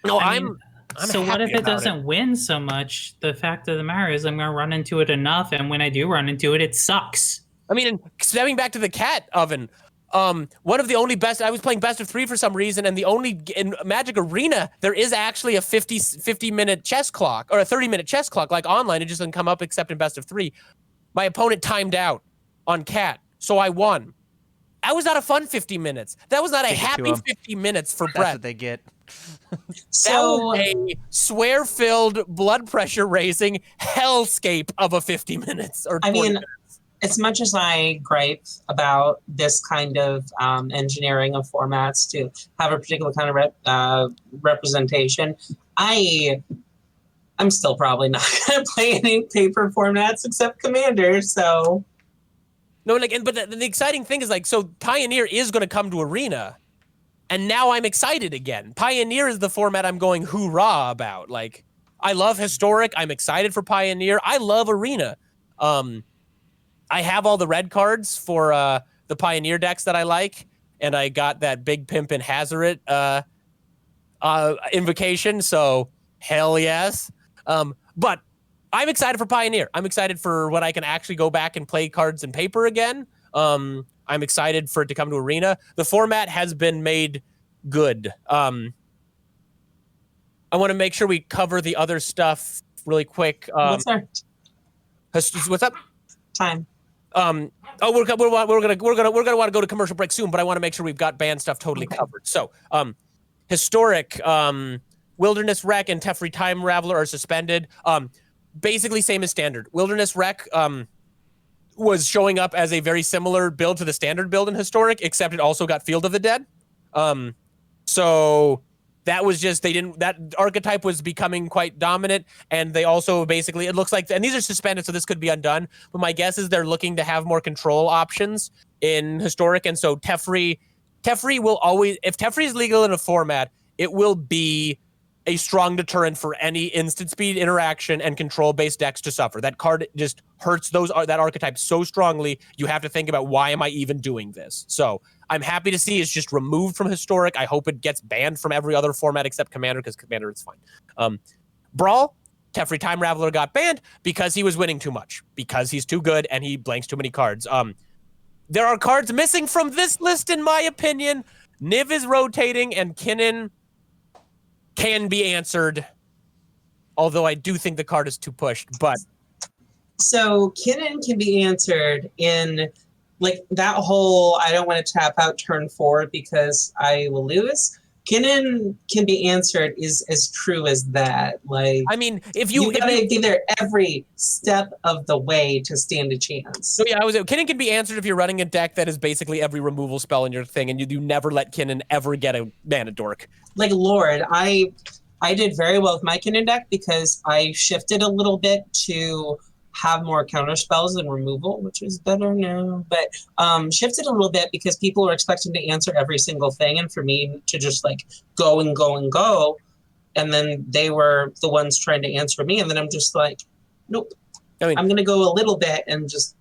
No, I'm so what if it doesn't win so much? The fact of the matter is I'm going to run into it enough, and when I do run into it, it sucks. I mean, stepping back to the cat oven, one of the only best, I was playing best of 3 for some reason, and the only, in Magic Arena, there is actually a 50-minute chess clock, or a 30-minute chess clock, like online. It just doesn't come up except in best of 3. My opponent timed out on cat, so I won. That was not a fun 50 minutes. That was not a happy 50 minutes for Brett. That's what they get. So a swear-filled, blood pressure raising hellscape of a 50 minutes or 40 I mean, minutes. as much as I gripe about this kind of engineering of formats to have a particular kind of representation, I'm still probably not going to play any paper formats except Commander. So No, like, but the exciting thing is, like, so Pioneer is going to come to Arena, and now I'm excited again. Pioneer is the format I'm going hoorah about. Like, I love Historic. I'm excited for Pioneer. I love Arena. I have all the red cards for the Pioneer decks that I like, and I got that Big Pimp and Hazoret invocation, so hell yes. But I'm excited for Pioneer. I'm excited for when I can actually go back and play cards in paper again. I'm excited for it to come to Arena. The format has been made good. I want to make sure we cover the other stuff really quick. what's our What's up? time? We're gonna want to go to commercial break soon, but I want to make sure we've got band stuff totally covered. So, Historic, Wilderness Wreck, and Teferi Time Raveler are suspended. Basically same as Standard. Wilderness Wreck was showing up as a very similar build to the Standard build in Historic, except it also got Field of the Dead. So that was just, that archetype was becoming quite dominant, and they also basically, it looks like, and these are suspended, so this could be undone, but my guess is they're looking to have more control options in Historic, and so Teferi will always, if Teferi is legal in a format, it will be a strong deterrent for any instant speed interaction and control-based decks to suffer. That card just hurts that archetype so strongly, you have to think about, why am I even doing this? So I'm happy to see it's just removed from Historic. I hope it gets banned from every other format except Commander, because Commander is fine. Brawl, Teferi Time Raveler got banned because he was winning too much, because he's too good and he blanks too many cards. There are cards missing from this list, in my opinion. Niv is rotating, and Kinnan can be answered, although I do think the card is too pushed. But So Kinnan can be answered in like that whole I don't want to tap out turn 4 because I will lose. Kinnan can be answered is as true as that. Like, I mean, if you you gotta be there every step of the way to stand a chance. so yeah, Kinnan can be answered if you're running a deck that is basically every removal spell in your thing, and you never let Kinnan ever get a mana dork. Like Lord, I did very well with my Kinnan deck because I shifted a little bit to have more counter spells and removal, which is better now. But shifted a little bit because people were expecting to answer every single thing, and for me to just like go and go and go, and then they were the ones trying to answer me, and then I'm just like, nope. I mean, I'm gonna go a little bit and just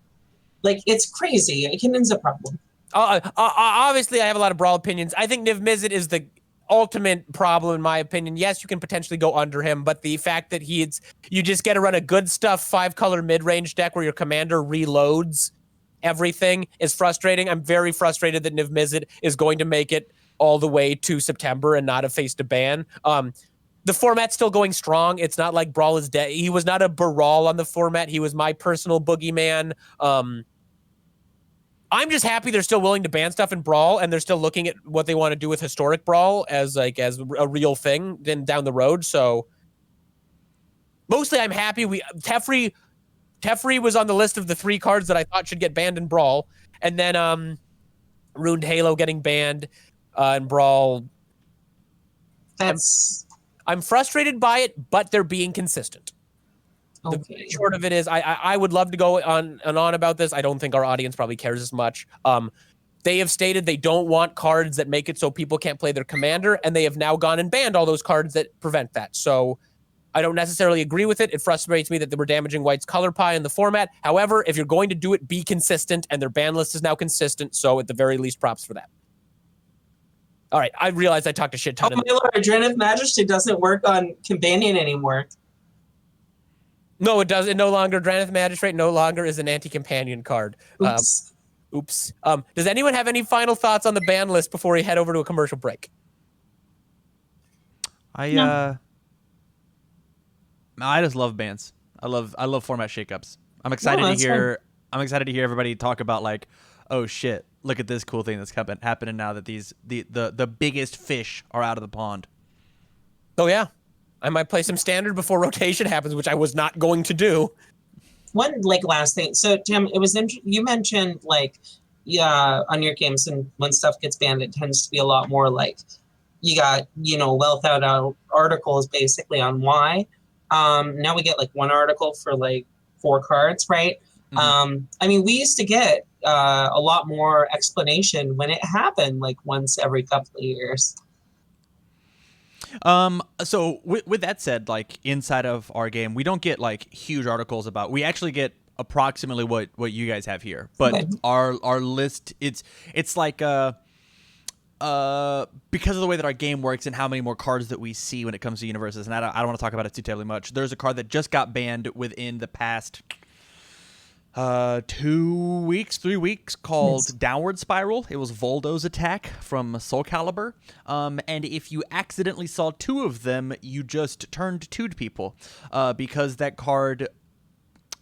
like it's crazy. Kinnan's a problem. Obviously, I have a lot of Brawl opinions. I think Niv Mizzet is the ultimate problem, in my opinion. Yes, you can potentially go under him, but the fact that you just get to run a good stuff 5-color mid-range deck where your commander reloads everything is frustrating. I'm very frustrated that Niv Mizzet is going to make it all the way to September and not have faced a ban. The format's still going strong. It's not like Brawl is dead. He was not a Baral on the format. He was my personal boogeyman. I'm just happy they're still willing to ban stuff in Brawl, and they're still looking at what they want to do with Historic Brawl as a real thing then down the road. So mostly I'm happy. Teferi was on the list of the 3 cards that I thought should get banned in Brawl, and then Ruined Halo getting banned in Brawl. I'm frustrated by it, but they're being consistent. Okay. The short of it is, I would love to go on and on about this. I don't think our audience probably cares as much. They have stated they don't want cards that make it so people can't play their commander, and they have now gone and banned all those cards that prevent that. So I don't necessarily agree with it. It frustrates me that they were damaging White's color pie in the format. However, if you're going to do it, be consistent, and their ban list is now consistent, so at the very least, props for that. All right, I realized I talked a shit ton. Oh my lord, Drenith Majesty doesn't work on Companion anymore. No, it does. It no longer, Dranith Magistrate no longer is an anti-companion card. Oops. Oops. Does anyone have any final thoughts on the ban list before we head over to a commercial break? I just love bans. I love format shakeups. I'm excited to hear. I'm excited to hear everybody talk about like, oh shit, look at this cool thing that's happening now that the biggest fish are out of the pond. Oh yeah, I might play some standard before rotation happens, which I was not going to do. One like last thing. So Tim, it was you mentioned like yeah on your games, and when stuff gets banned, it tends to be a lot more like you got well thought out articles basically on why. Now we get like one article for like 4 cards, right? I mean, we used to get a lot more explanation when it happened, like once every couple of years. So with that said, like inside of our game, we don't get like huge articles about. We actually get approximately what you guys have here, but Okay. our list it's like because of the way that our game works and how many more cards that we see when it comes to universes, and I don't want to talk about it too terribly much. There's a card that just got banned within the past 3 weeks called Downward Spiral. It was Voldo's attack from Soul Calibur. And if you accidentally saw 2 of them, you just turned 2 to people. Because that card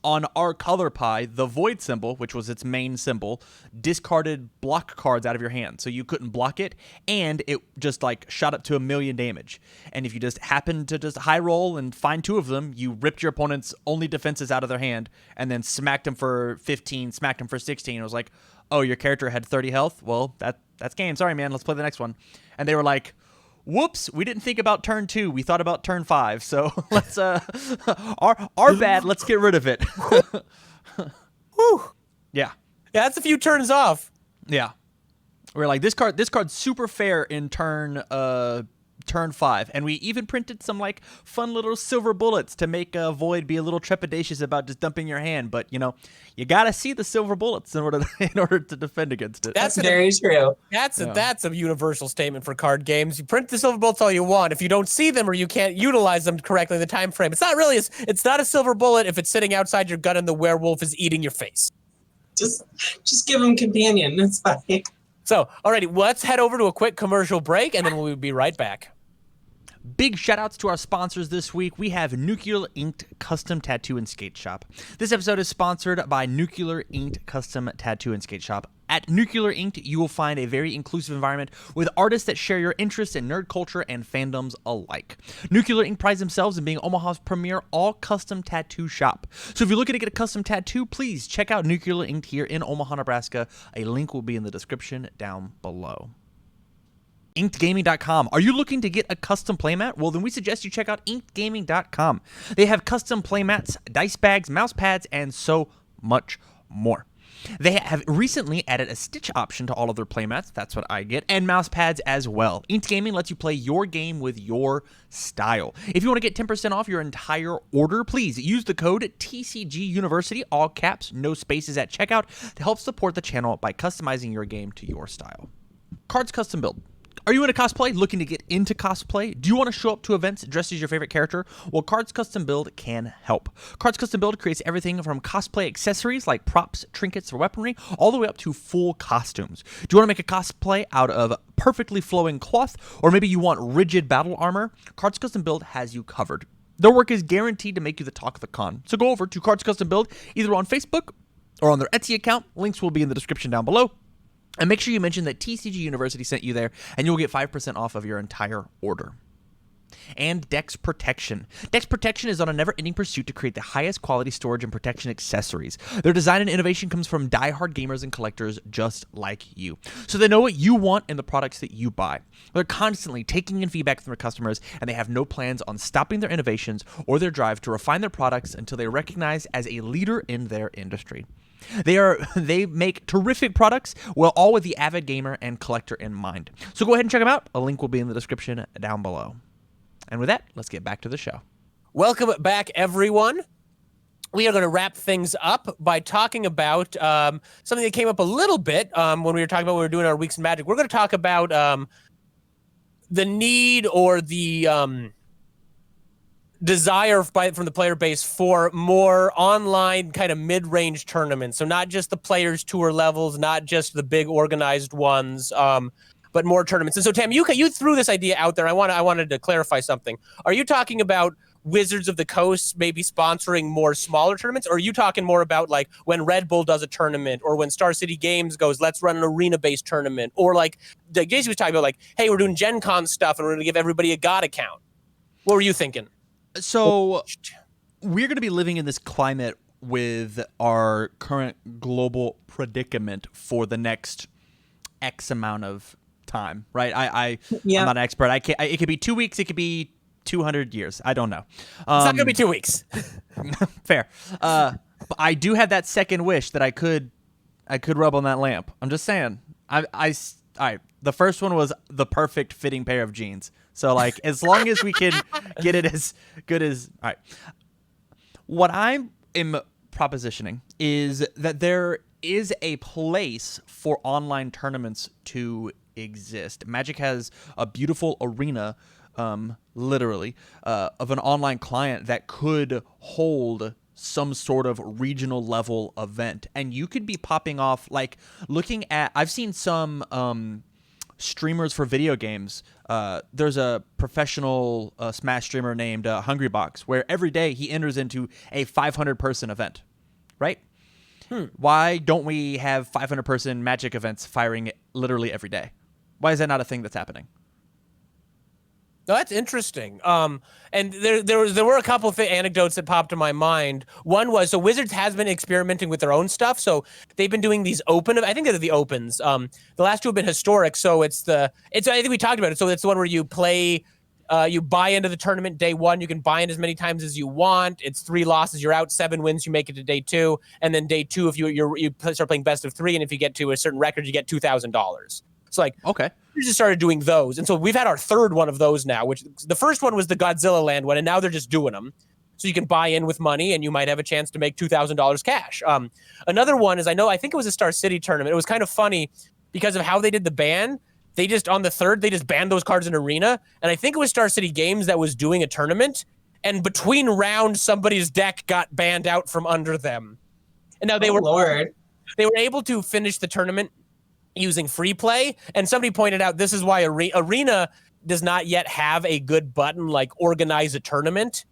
on our color pie, the void symbol, which was its main symbol, discarded block cards out of your hand. So you couldn't block it, and it just like shot up to 1,000,000 damage. And if you just happened to just high roll and find 2 of them, you ripped your opponent's only defenses out of their hand and then smacked them for 15, smacked them for 16. It was like, oh, your character had 30 health? Well, that's game. Sorry, man. Let's play the next one. And they were like, whoops, we didn't think about turn 2. We thought about turn 5. So let's our bad. Let's get rid of it. Whew. Yeah. Yeah, that's a few turns off. Yeah. We're like, this card's super fair in turn 5, and we even printed some like fun little silver bullets to make Void be a little trepidatious about just dumping your hand, but you gotta see the silver bullets in order to defend against it. That's very true. That's a universal statement for card games. You print the silver bullets all you want. If you don't see them or you can't utilize them correctly in the time frame, it's not a silver bullet if it's sitting outside your gun and the werewolf is eating your face. Just give him companion. It's fine. So, alrighty, let's head over to a quick commercial break, and then we'll be right back. Big shout outs to our sponsors this week. We have Nuclear Inked Custom Tattoo and Skate Shop. This episode is sponsored by Nuclear Inked Custom Tattoo and Skate Shop. At Nuclear Inked, you will find a very inclusive environment with artists that share your interests in nerd culture and fandoms alike. Nuclear Inked prides themselves in being Omaha's premier all-custom tattoo shop. So if you're looking to get a custom tattoo, please check out Nuclear Inked here in Omaha, Nebraska. A link will be in the description down below. InkedGaming.com. Are you looking to get a custom playmat? Well, then we suggest you check out InkedGaming.com. They have custom playmats, dice bags, mouse pads, and so much more. They have recently added a stitch option to all of their playmats. That's what I get. And mouse pads as well. Inked Gaming lets you play your game with your style. If you want to get 10% off your entire order, please use the code TCG University, all caps, no spaces at checkout, to help support the channel by customizing your game to your style. Cards Custom Build. Are you into cosplay? Looking to get into cosplay? Do you want to show up to events dressed as your favorite character? Well, Cards Custom Build can help. Cards Custom Build creates everything from cosplay accessories like props, trinkets, or weaponry, all the way up to full costumes. Do you want to make a cosplay out of perfectly flowing cloth? Or maybe you want rigid battle armor? Cards Custom Build has you covered. Their work is guaranteed to make you the talk of the con. So go over to Cards Custom Build either on Facebook or on their Etsy account. Links will be in the description down below. And make sure you mention that TCG University sent you there, and you'll get 5% off of your entire order. And Dex Protection. Dex Protection is on a never-ending pursuit to create the highest quality storage and protection accessories. Their design and innovation comes from die-hard gamers and collectors just like you. So they know what you want in the products that you buy. They're constantly taking in feedback from their customers, and they have no plans on stopping their innovations or their drive to refine their products until they're recognized as a leader in their industry. They make terrific products, well, all with the avid gamer and collector in mind. So go ahead and check them out. A link will be in the description down below. And with that, let's get back to the show. Welcome back, everyone. We are going to wrap things up by talking about something that came up a little bit when we were talking about when we were doing our Weeks in Magic. We're going to talk about the need or the desire from the player base for more online kind of mid-range tournaments. So not just the players tour levels, not just the big organized ones, but more tournaments. And so Tam, you threw this idea out there. I wanted to clarify something. Are you talking about Wizards of the Coast maybe sponsoring more smaller tournaments, or are you talking more about like when Red Bull does a tournament, or when Star City Games goes, let's run an arena-based tournament, or like Jason was talking about, like, hey, we're doing Gen Con stuff and we're going to give everybody a God account? What were you thinking? So we're going to be living in this climate with our current global predicament for the next X amount of time, right? I'm not an expert. It could be 2 weeks. It could be 200 years. I don't know. It's not going to be 2 weeks. Fair. But I do have that second wish that I could rub on that lamp. I'm just saying. All right. The first one was the perfect fitting pair of jeans. So like, as long as we can get it as good as, all right. What I am propositioning is that there is a place for online tournaments to exist. Magic has a beautiful arena, literally, of an online client that could hold some sort of regional level event. And you could be popping off, like, looking at, I've seen some streamers for video games. There's a professional Smash streamer named Hungrybox, where every day he enters into a 500-person event, right? Why don't we have 500-person Magic events firing literally every day? Why is that not a thing that's happening? No, that's interesting. And there were a couple of anecdotes that popped to my mind. One was, so Wizards has been experimenting with their own stuff. So they've been doing these open, I think they're the opens. The last two have been historic. So I think we talked about it. So it's the one where you play, you buy into the tournament day one. You can buy in as many times as you want. It's 3 losses, you're out, 7 wins, you make it to day 2. And then day 2, if you start playing best of 3, and if you get to a certain record, you get $2,000. So like, okay. We just started doing those. And so we've had our third one of those now, which the first one was the Godzilla Land one, and now they're just doing them. So you can buy in with money, and you might have a chance to make $2,000 cash. Another one is, I think it was a Star City tournament. It was kind of funny because of how they did the ban. They just, on the third, they just banned those cards in Arena. And I think it was Star City Games that was doing a tournament. And between rounds, somebody's deck got banned out from under them. And now they were able to finish the tournament using free play, and somebody pointed out this is why Arena does not yet have a good button like organize a tournament,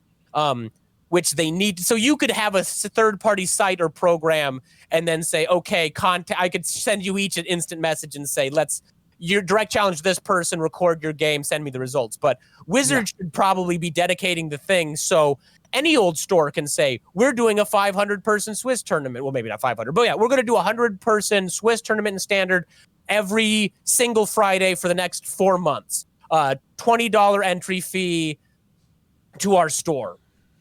which they need. So you could have a third-party site or program and then say, okay, I could send you each an instant message and say, you direct challenge this person, record your game, send me the results. But Wizards should probably be dedicating the thing so any old store can say, we're doing a 500-person Swiss tournament. Well, maybe not 500, but yeah, we're going to do a 100-person Swiss tournament in Standard every single Friday for the next 4 months. $20 entry fee to our store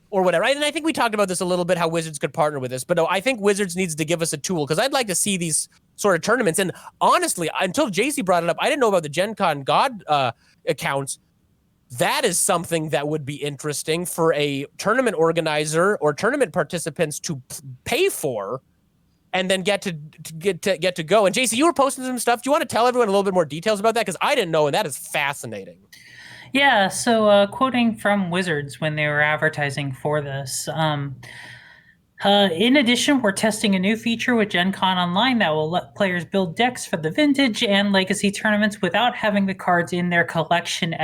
or whatever. And I think we talked about this a little bit, how Wizards could partner with this. But no, I think Wizards needs to give us a tool, because I'd like to see these sort of tournaments. And honestly, until JC brought it up, I didn't know about the Gen Con God accounts. That is something that would be interesting for a tournament organizer or tournament participants to pay for, and then get to go. And JC, you were posting some stuff. Do you want to tell everyone a little bit more details about that? Because I didn't know, and that is fascinating. Yeah. So quoting from Wizards when they were advertising for this. In addition, we're testing a new feature with Gen Con Online that will let players build decks for the Vintage and Legacy tournaments without having the cards in their collection!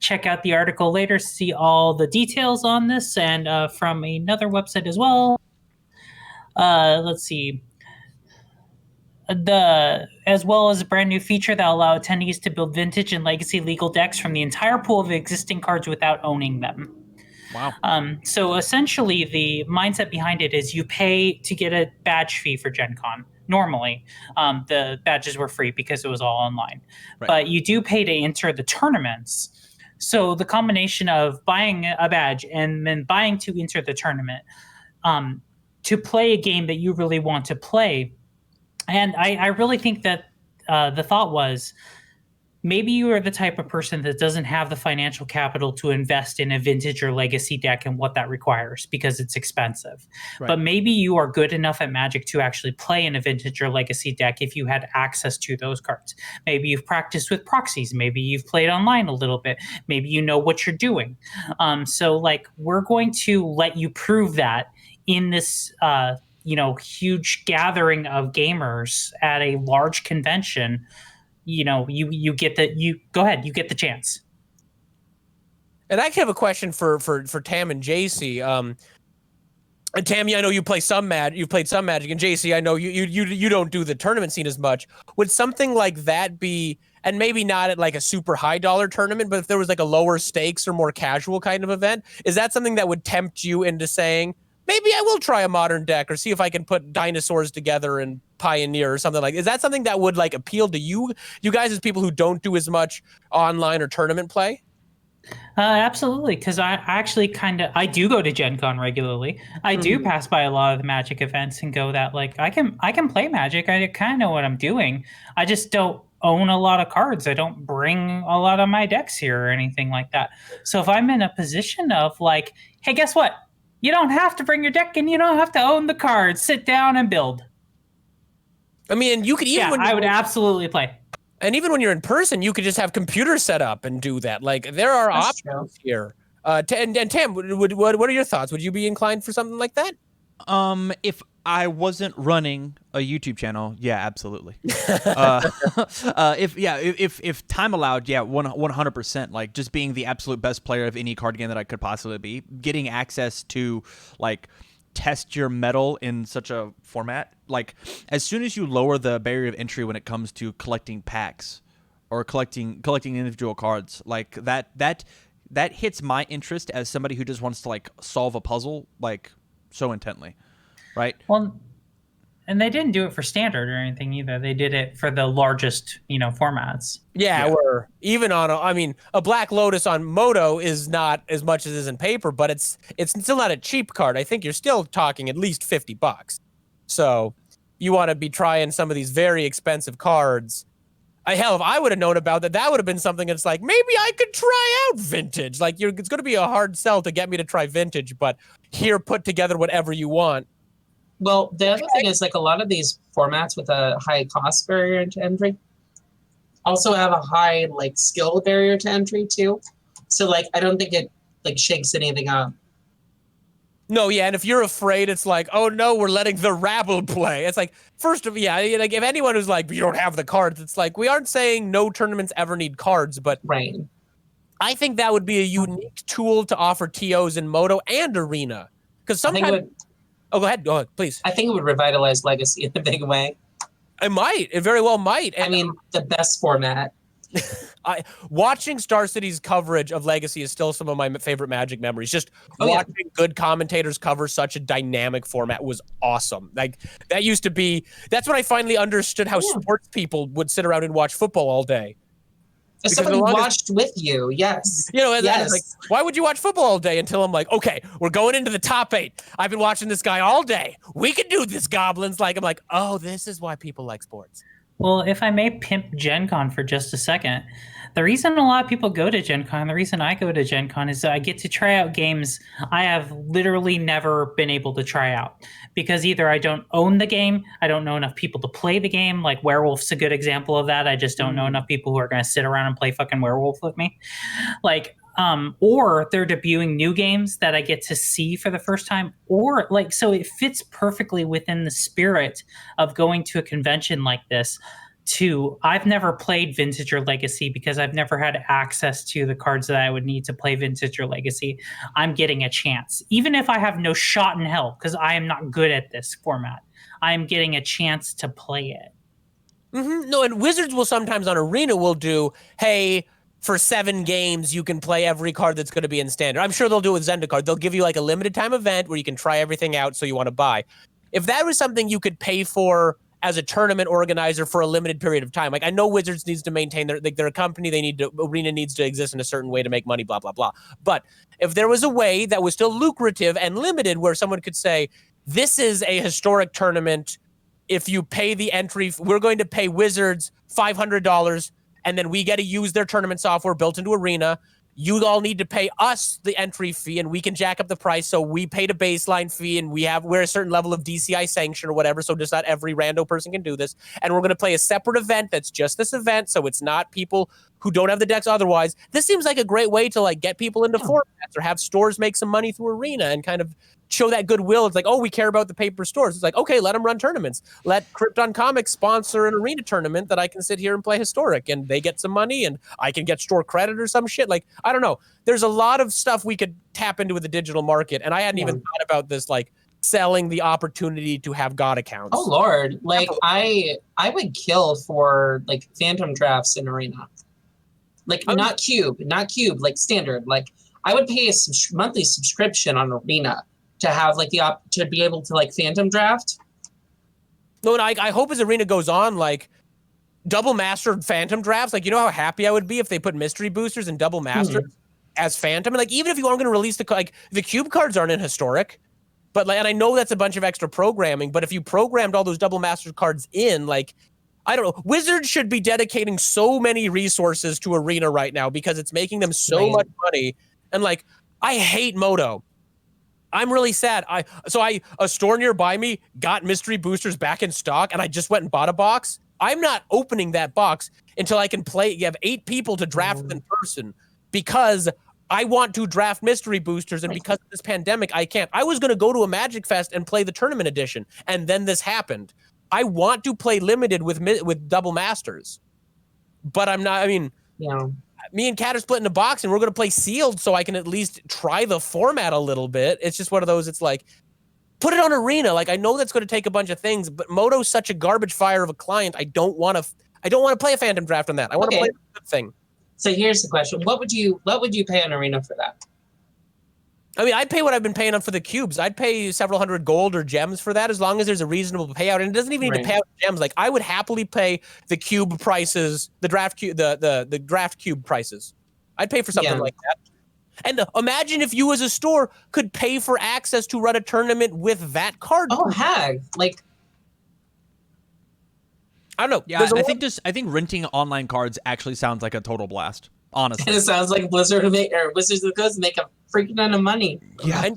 Check out the article later to see all the details on this, and from another website as well. Let's see. As well as a brand new feature that will allow attendees to build Vintage and Legacy legal decks from the entire pool of existing cards without owning them. Wow. So essentially, the mindset behind it is you pay to get a badge fee for Gen Con. Normally, the badges were free because it was all online. Right. But you do pay to enter the tournaments. So the combination of buying a badge and then buying to enter the tournament, to play a game that you really want to play. And I really think that the thought was, maybe you are the type of person that doesn't have the financial capital to invest in a Vintage or Legacy deck and what that requires because it's expensive. Right. But maybe you are good enough at Magic to actually play in a Vintage or Legacy deck if you had access to those cards. Maybe you've practiced with proxies. Maybe you've played online a little bit. Maybe you know what you're doing. So like, we're going to let you prove that in this huge gathering of gamers at a large convention. You get you get the chance. And I have a question for Tam and JC. And Tam, I know you play some you've played some Magic, and JC, I know you don't do the tournament scene as much. Would something like that be and maybe not at like a super high dollar tournament, but if there was like a lower stakes or more casual kind of event, is that something that would tempt you into saying, maybe I will try a modern deck or see if I can put dinosaurs together and Pioneer or something like? Is that something that would like appeal to you guys as people who don't do as much online or tournament play? Absolutely, because I actually I do go to Gen Con regularly. I do pass by a lot of the Magic events and go that like I can play Magic. I kind of know what I'm doing. I just don't own a lot of cards. I don't bring a lot of my decks here or anything like that. So if I'm in a position of like, hey, guess what? You don't have to bring your deck and you don't have to own the cards. Sit down and build. I mean, you could even I would absolutely play. And even when you're in person, you could just have computers set up and do that. Like there are That's options here. And Tam, what are your thoughts? Would you be inclined for something like that? If I wasn't running a YouTube channel, yeah, absolutely. If time allowed, yeah, 100%. Like just being the absolute best player of any card game that I could possibly be, getting access to like test your metal in such a format. Like as soon as you lower the barrier of entry when it comes to collecting packs or collecting individual cards, like that hits my interest as somebody who just wants to like solve a puzzle like so intently, right? Well, and they didn't do it for standard or anything either. They did it for the largest, formats. Yeah, or even on a Black Lotus on Moto is not as much as it is in paper, but it's still not a cheap card. I think you're still talking at least $50. So you want to be trying some of these very expensive cards. Hell, if I would have known about that, that would have been something that's like, maybe I could try out Vintage. Like it's going to be a hard sell to get me to try Vintage, but here, put together whatever you want. Well, the other thing is like a lot of these formats with a high cost barrier to entry also have a high like skill barrier to entry too. So like I don't think it like shakes anything up. No, yeah, and if you're afraid, it's like, oh no, we're letting the rabble play. It's like, first of like if anyone who's like, you don't have the cards, it's like we aren't saying no tournaments ever need cards, but right. I think that would be a unique tool to offer TOs in Moto and Arena. Because sometimes go ahead, please. I think it would revitalize Legacy in a big way. It might. It very well might. And I mean, the best format. Watching Star City's coverage of Legacy is still some of my favorite Magic memories. Just watching good commentators cover such a dynamic format was awesome. Like that used to be. That's when I finally understood how sports people would sit around and watch football all day. As somebody watched with you, yes. Yes. Like, why would you watch football all day until I'm like, okay, we're going into the top 8. I've been watching this guy all day. We can do this, Goblins. Like, I'm like, oh, this is why people like sports. Well, if I may pimp Gen Con for just a second, the reason a lot of people go to Gen Con, the reason I go to Gen Con is that I get to try out games I have literally never been able to try out. Because either I don't own the game, I don't know enough people to play the game, like Werewolf's a good example of that. I just don't know enough people who are going to sit around and play fucking Werewolf with me. Like, or they're debuting new games that I get to see for the first time, or like, so it fits perfectly within the spirit of going to a convention like this. I've never played Vintage or Legacy because I've never had access to the cards that I would need to play Vintage or Legacy. I'm getting a chance, even if I have no shot in hell, because I am not good at this format. I am getting a chance to play it. No, and Wizards will sometimes on Arena will do, hey, for 7 games, you can play every card that's going to be in Standard. I'm sure they'll do it with Zendikar. They'll give you like a limited time event where you can try everything out so you want to buy. If that was something you could pay for as a tournament organizer for a limited period of time, like I know Wizards needs to maintain they're a company, Arena needs to exist in a certain way to make money, blah, blah, blah. But if there was a way that was still lucrative and limited where someone could say, this is a historic tournament, if you pay the entry, we're going to pay Wizards $500, and then we get to use their tournament software built into Arena. You all need to pay us the entry fee, and we can jack up the price. So we paid a baseline fee, and we're a certain level of DCI sanction or whatever. So just not every rando person can do this. And we're going to play a separate event that's just this event. So it's not people who don't have the decks otherwise. This seems like a great way to like get people into formats or have stores make some money through Arena and kind of show that goodwill. It's like, oh, we care about the paper stores. It's like, okay, let them run tournaments. Let Krypton Comics sponsor an Arena tournament that I can sit here and play Historic, and they get some money, and I can get store credit or some shit. Like, I don't know. There's a lot of stuff we could tap into with the digital market, and I hadn't even thought about this, like selling the opportunity to have God accounts. Oh Lord, like I would kill for like phantom drafts in Arena, like not cube, like standard. Like I would pay a monthly subscription on Arena to have like to be able to like phantom draft. No, and I hope as Arena goes on, like double mastered phantom drafts. Like, you know how happy I would be if they put mystery boosters and double masters as phantom. And like, even if you aren't going to release the cube cards aren't in historic, but like, and I know that's a bunch of extra programming, but if you programmed all those double mastered cards in, like, I don't know, Wizards should be dedicating so many resources to Arena right now because it's making them so much money. And like, I hate Moto. I'm really sad. A store nearby me got mystery boosters back in stock, and I just went and bought a box. I'm not opening that box until I can play. You have 8 people to draft in person because I want to draft mystery boosters, and because of this pandemic, I can't. I was going to go to a Magic Fest and play the tournament edition, and then this happened. I want to play limited with double masters, but I'm not. I mean, me and Kat are splitting a box, and we're going to play sealed so I can at least try the format a little bit. It's just one of those. It's like, put it on Arena. Like, I know that's going to take a bunch of things, but Moto's such a garbage fire of a client. I don't want to play a phantom draft on that. I want to play a good thing. So here's the question: What would you pay on Arena for that? I mean, I'd pay what I've been paying on for the cubes. I'd pay several hundred gold or gems for that, as long as there's a reasonable payout. And it doesn't even need to pay out gems. Like, I would happily pay the cube prices, the draft cube prices. I'd pay for something like that. And imagine if you as a store could pay for access to run a tournament with that card. Oh, heck. Like, I don't know. Yeah, I think renting online cards actually sounds like a total blast. Honestly, it sounds like Wizards of the Coast make a freaking ton of money. Yeah,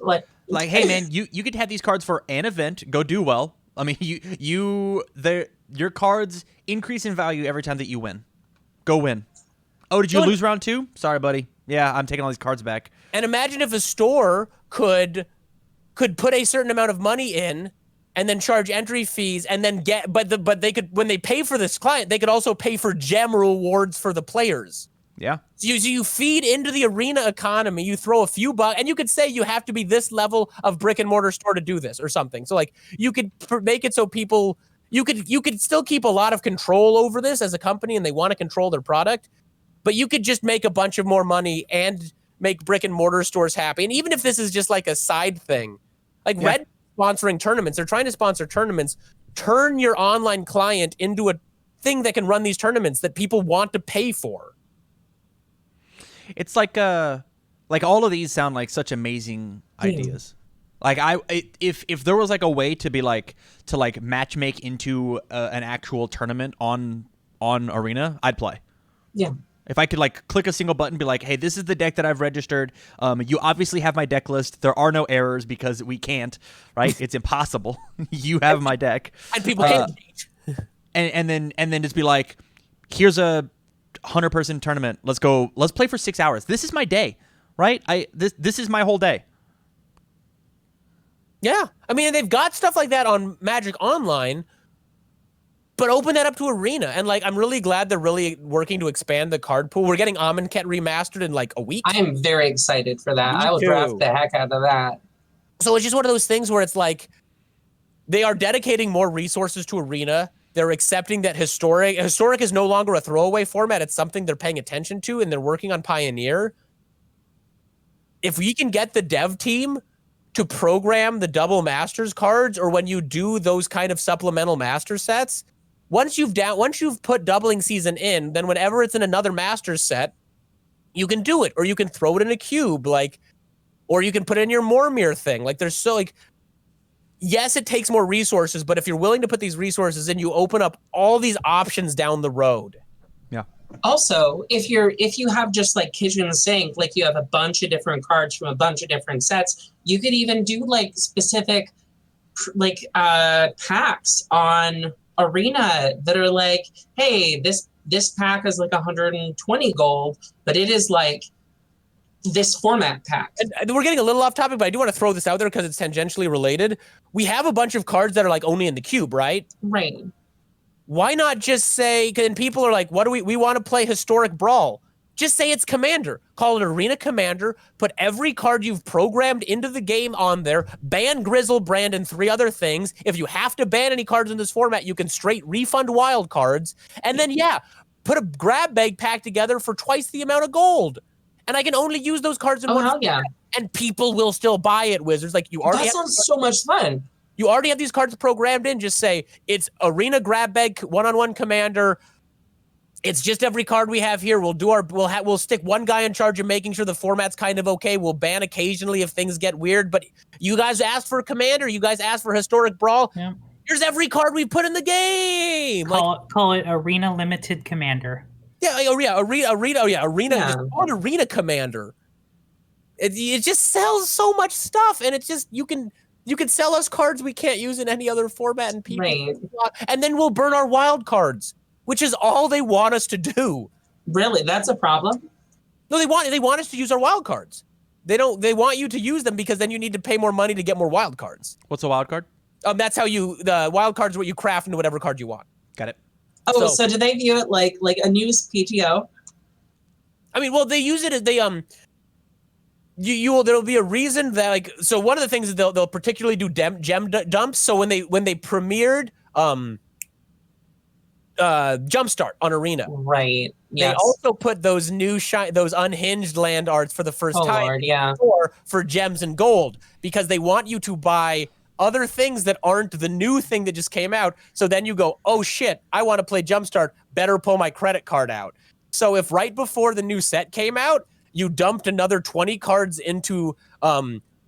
like hey man, you could have these cards for an event, go do well. I mean, your cards increase in value every time that you win. Go win. Oh, did you lose round 2? Sorry, buddy. Yeah, I'm taking all these cards back. And imagine if a store could put a certain amount of money in and then charge entry fees and then but they could, when they pay for this client, they could also pay for gem rewards for the players. Yeah. So you feed into the Arena economy, you throw a few bucks, and you could say you have to be this level of brick and mortar store to do this or something. So like, you could make it so people, you could still keep a lot of control over this as a company, and they want to control their product, but you could just make a bunch of more money and make brick and mortar stores happy. And even if this is just like a side thing, like Red sponsoring tournaments, they're trying to sponsor tournaments, turn your online client into a thing that can run these tournaments that people want to pay for. It's like all of these sound like such amazing ideas. Like if there was like a way to be like to like matchmake into an actual tournament on Arena, I'd play. Yeah. If I could like click a single button, be like, hey, this is the deck that I've registered. You obviously have my deck list. There are no errors because we can't, right? It's impossible. You have my deck. And people can't change. And then just be like, here's a 100-person tournament. Let's go. Let's play for 6 hours. This is my day, right? This is my whole day. Yeah. I mean, they've got stuff like that on Magic Online, but open that up to Arena. And like, I'm really glad they're really working to expand the card pool. We're getting Amonkhet remastered in like a week. I am very excited for that. I will draft the heck out of that. So it's just one of those things where it's like, they are dedicating more resources to Arena. They're accepting that Historic is no longer a throwaway format. It's something they're paying attention to, and they're working on Pioneer. If we can get the dev team to program the double masters cards, or when you do those kind of supplemental master sets, once you've put doubling season in, then whenever it's in another master set, you can do it, or you can throw it in a cube, like, or you can put it in your Mormir thing. Like, there's so like, yes, it takes more resources, but if you're willing to put these resources in, you open up all these options down the road. Yeah. Also, if you have just like Kitchen Sink, like you have a bunch of different cards from a bunch of different sets, you could even do like specific like packs on Arena that are like, hey, this pack is like 120 gold, but it is like this format pack. And we're getting a little off topic, but I do want to throw this out there because it's tangentially related. We have a bunch of cards that are like only in the cube, right? Right. Why not just say, and people are like, what do we want to play Historic Brawl. Just say it's Commander. Call it Arena Commander. Put every card you've programmed into the game on there. Ban Grizzle, Brand, and 3 other things. If you have to ban any cards in this format, you can straight refund wild cards. And then, put a grab bag pack together for twice the amount of gold. And I can only use those cards in one hell format. yeah. And people will still buy it, Wizards. Like, you already That sounds so much fun. You already have these cards programmed in. Just say it's Arena Grab Bag, one-on-one Commander. It's just every card we have here. We'll stick one guy in charge of making sure the format's kind of okay. We'll ban occasionally if things get weird. But you guys asked for Commander. You guys asked for Historic Brawl. Yeah. Here's every card we put in the game. Call it Arena Limited Commander. Arena. Yeah. Just call it Arena Commander. It just sells so much stuff, and it's just you can sell us cards we can't use in any other format, and people, Right. and then we'll burn our wild cards, which is all they want us to do. Really, that's a problem. No, they want us to use our wild cards. They want you to use them because then you need to pay more money to get more wild cards. What's a wild card? That's how the wild cards are what you craft into whatever card you want. Got it. Oh, so do they view it like a news PTO? I mean, well, they use it as they there'll be a reason that so one of the things is they'll particularly do gem dumps. So when they premiered Jumpstart on Arena, Right. Yes. they also put those new those unhinged land arts for the first time Lord, yeah. for gems and gold, because they want you to buy other things that aren't the new thing that just came out. So then you go, oh shit, I want to play Jumpstart, better pull my credit card out. So if right before the new set came out, you dumped another 20 cards into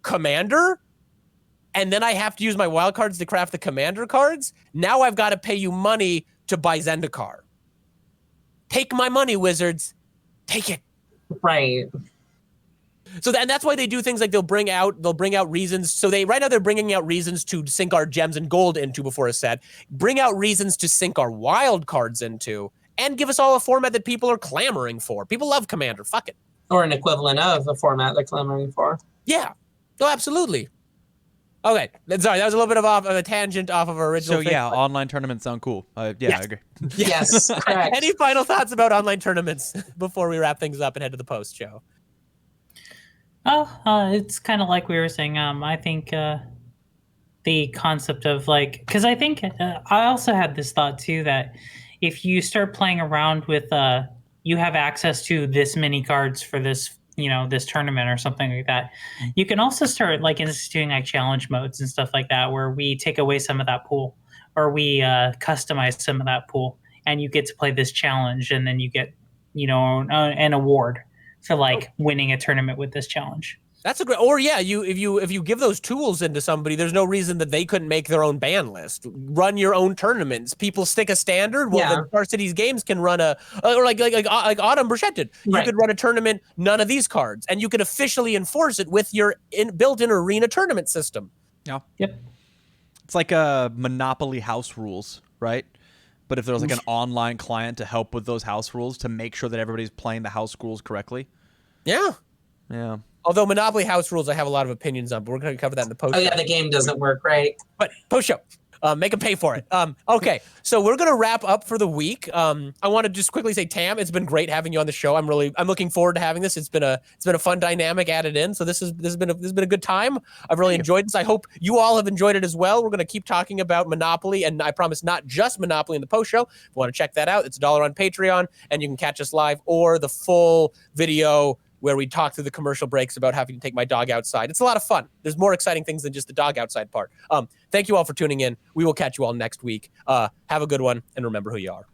Commander, and then I have to use my wild cards to craft the Commander cards, now I've got to pay you money to buy Zendikar. Take my money, Wizards. Take it. Right. So that's why they do things like they'll bring out reasons. So right now they're bringing out reasons to sink our gems and gold into before a set. Bring out reasons to sink our wild cards into, and give us all a format that people are clamoring for. People love Commander. Fuck it. Or an equivalent of a format they're clamoring for. Yeah. Oh, absolutely. Okay. Sorry, that was a little bit of a tangent off of our original. So yeah, online tournaments sound cool. Yes. I agree. Yes, correct. Any final thoughts about online tournaments before we wrap things up and head to the post show? It's kind of like we were saying. I think the concept of because I think I also had this thought too, that if you start playing around with you have access to this many cards for this this tournament or something like that, you can also start instituting challenge modes and stuff like that, where we take away some of that pool, or we customize some of that pool, and you get to play this challenge, and then you get an award for winning a tournament with this challenge. That's a great. Or yeah, if you give those tools into somebody, there's no reason that they couldn't make their own ban list. Run your own tournaments. People stick a standard. Well, Yeah. the Star Cities Games can run or like Autumn Burchett did. You Right. could run a tournament, none of these cards, and you could officially enforce it with your built-in arena tournament system. Yeah. Yep. It's like a Monopoly house rules, right? But if there was an online client to help with those house rules to make sure that everybody's playing the house rules correctly. Yeah. Yeah. Although Monopoly house rules, I have a lot of opinions on, but we're going to cover that in the post. Oh yeah, the game doesn't work right. But post show, make them pay for it. Okay, so we're gonna wrap up for the week. I want to just quickly say, Tam, it's been great having you on the show. I'm looking forward to having this. It's been a fun dynamic added in. So this has been a good time. I've really enjoyed this. I hope you all have enjoyed it as well. We're gonna keep talking about Monopoly, and I promise not just Monopoly in the post show. If you want to check that out, it's $1 on Patreon, and you can catch us live or the full video where we talk through the commercial breaks about having to take my dog outside. It's a lot of fun. There's more exciting things than just the dog outside part. Thank you all for tuning in. We will catch you all next week. Have a good one, and remember who you are.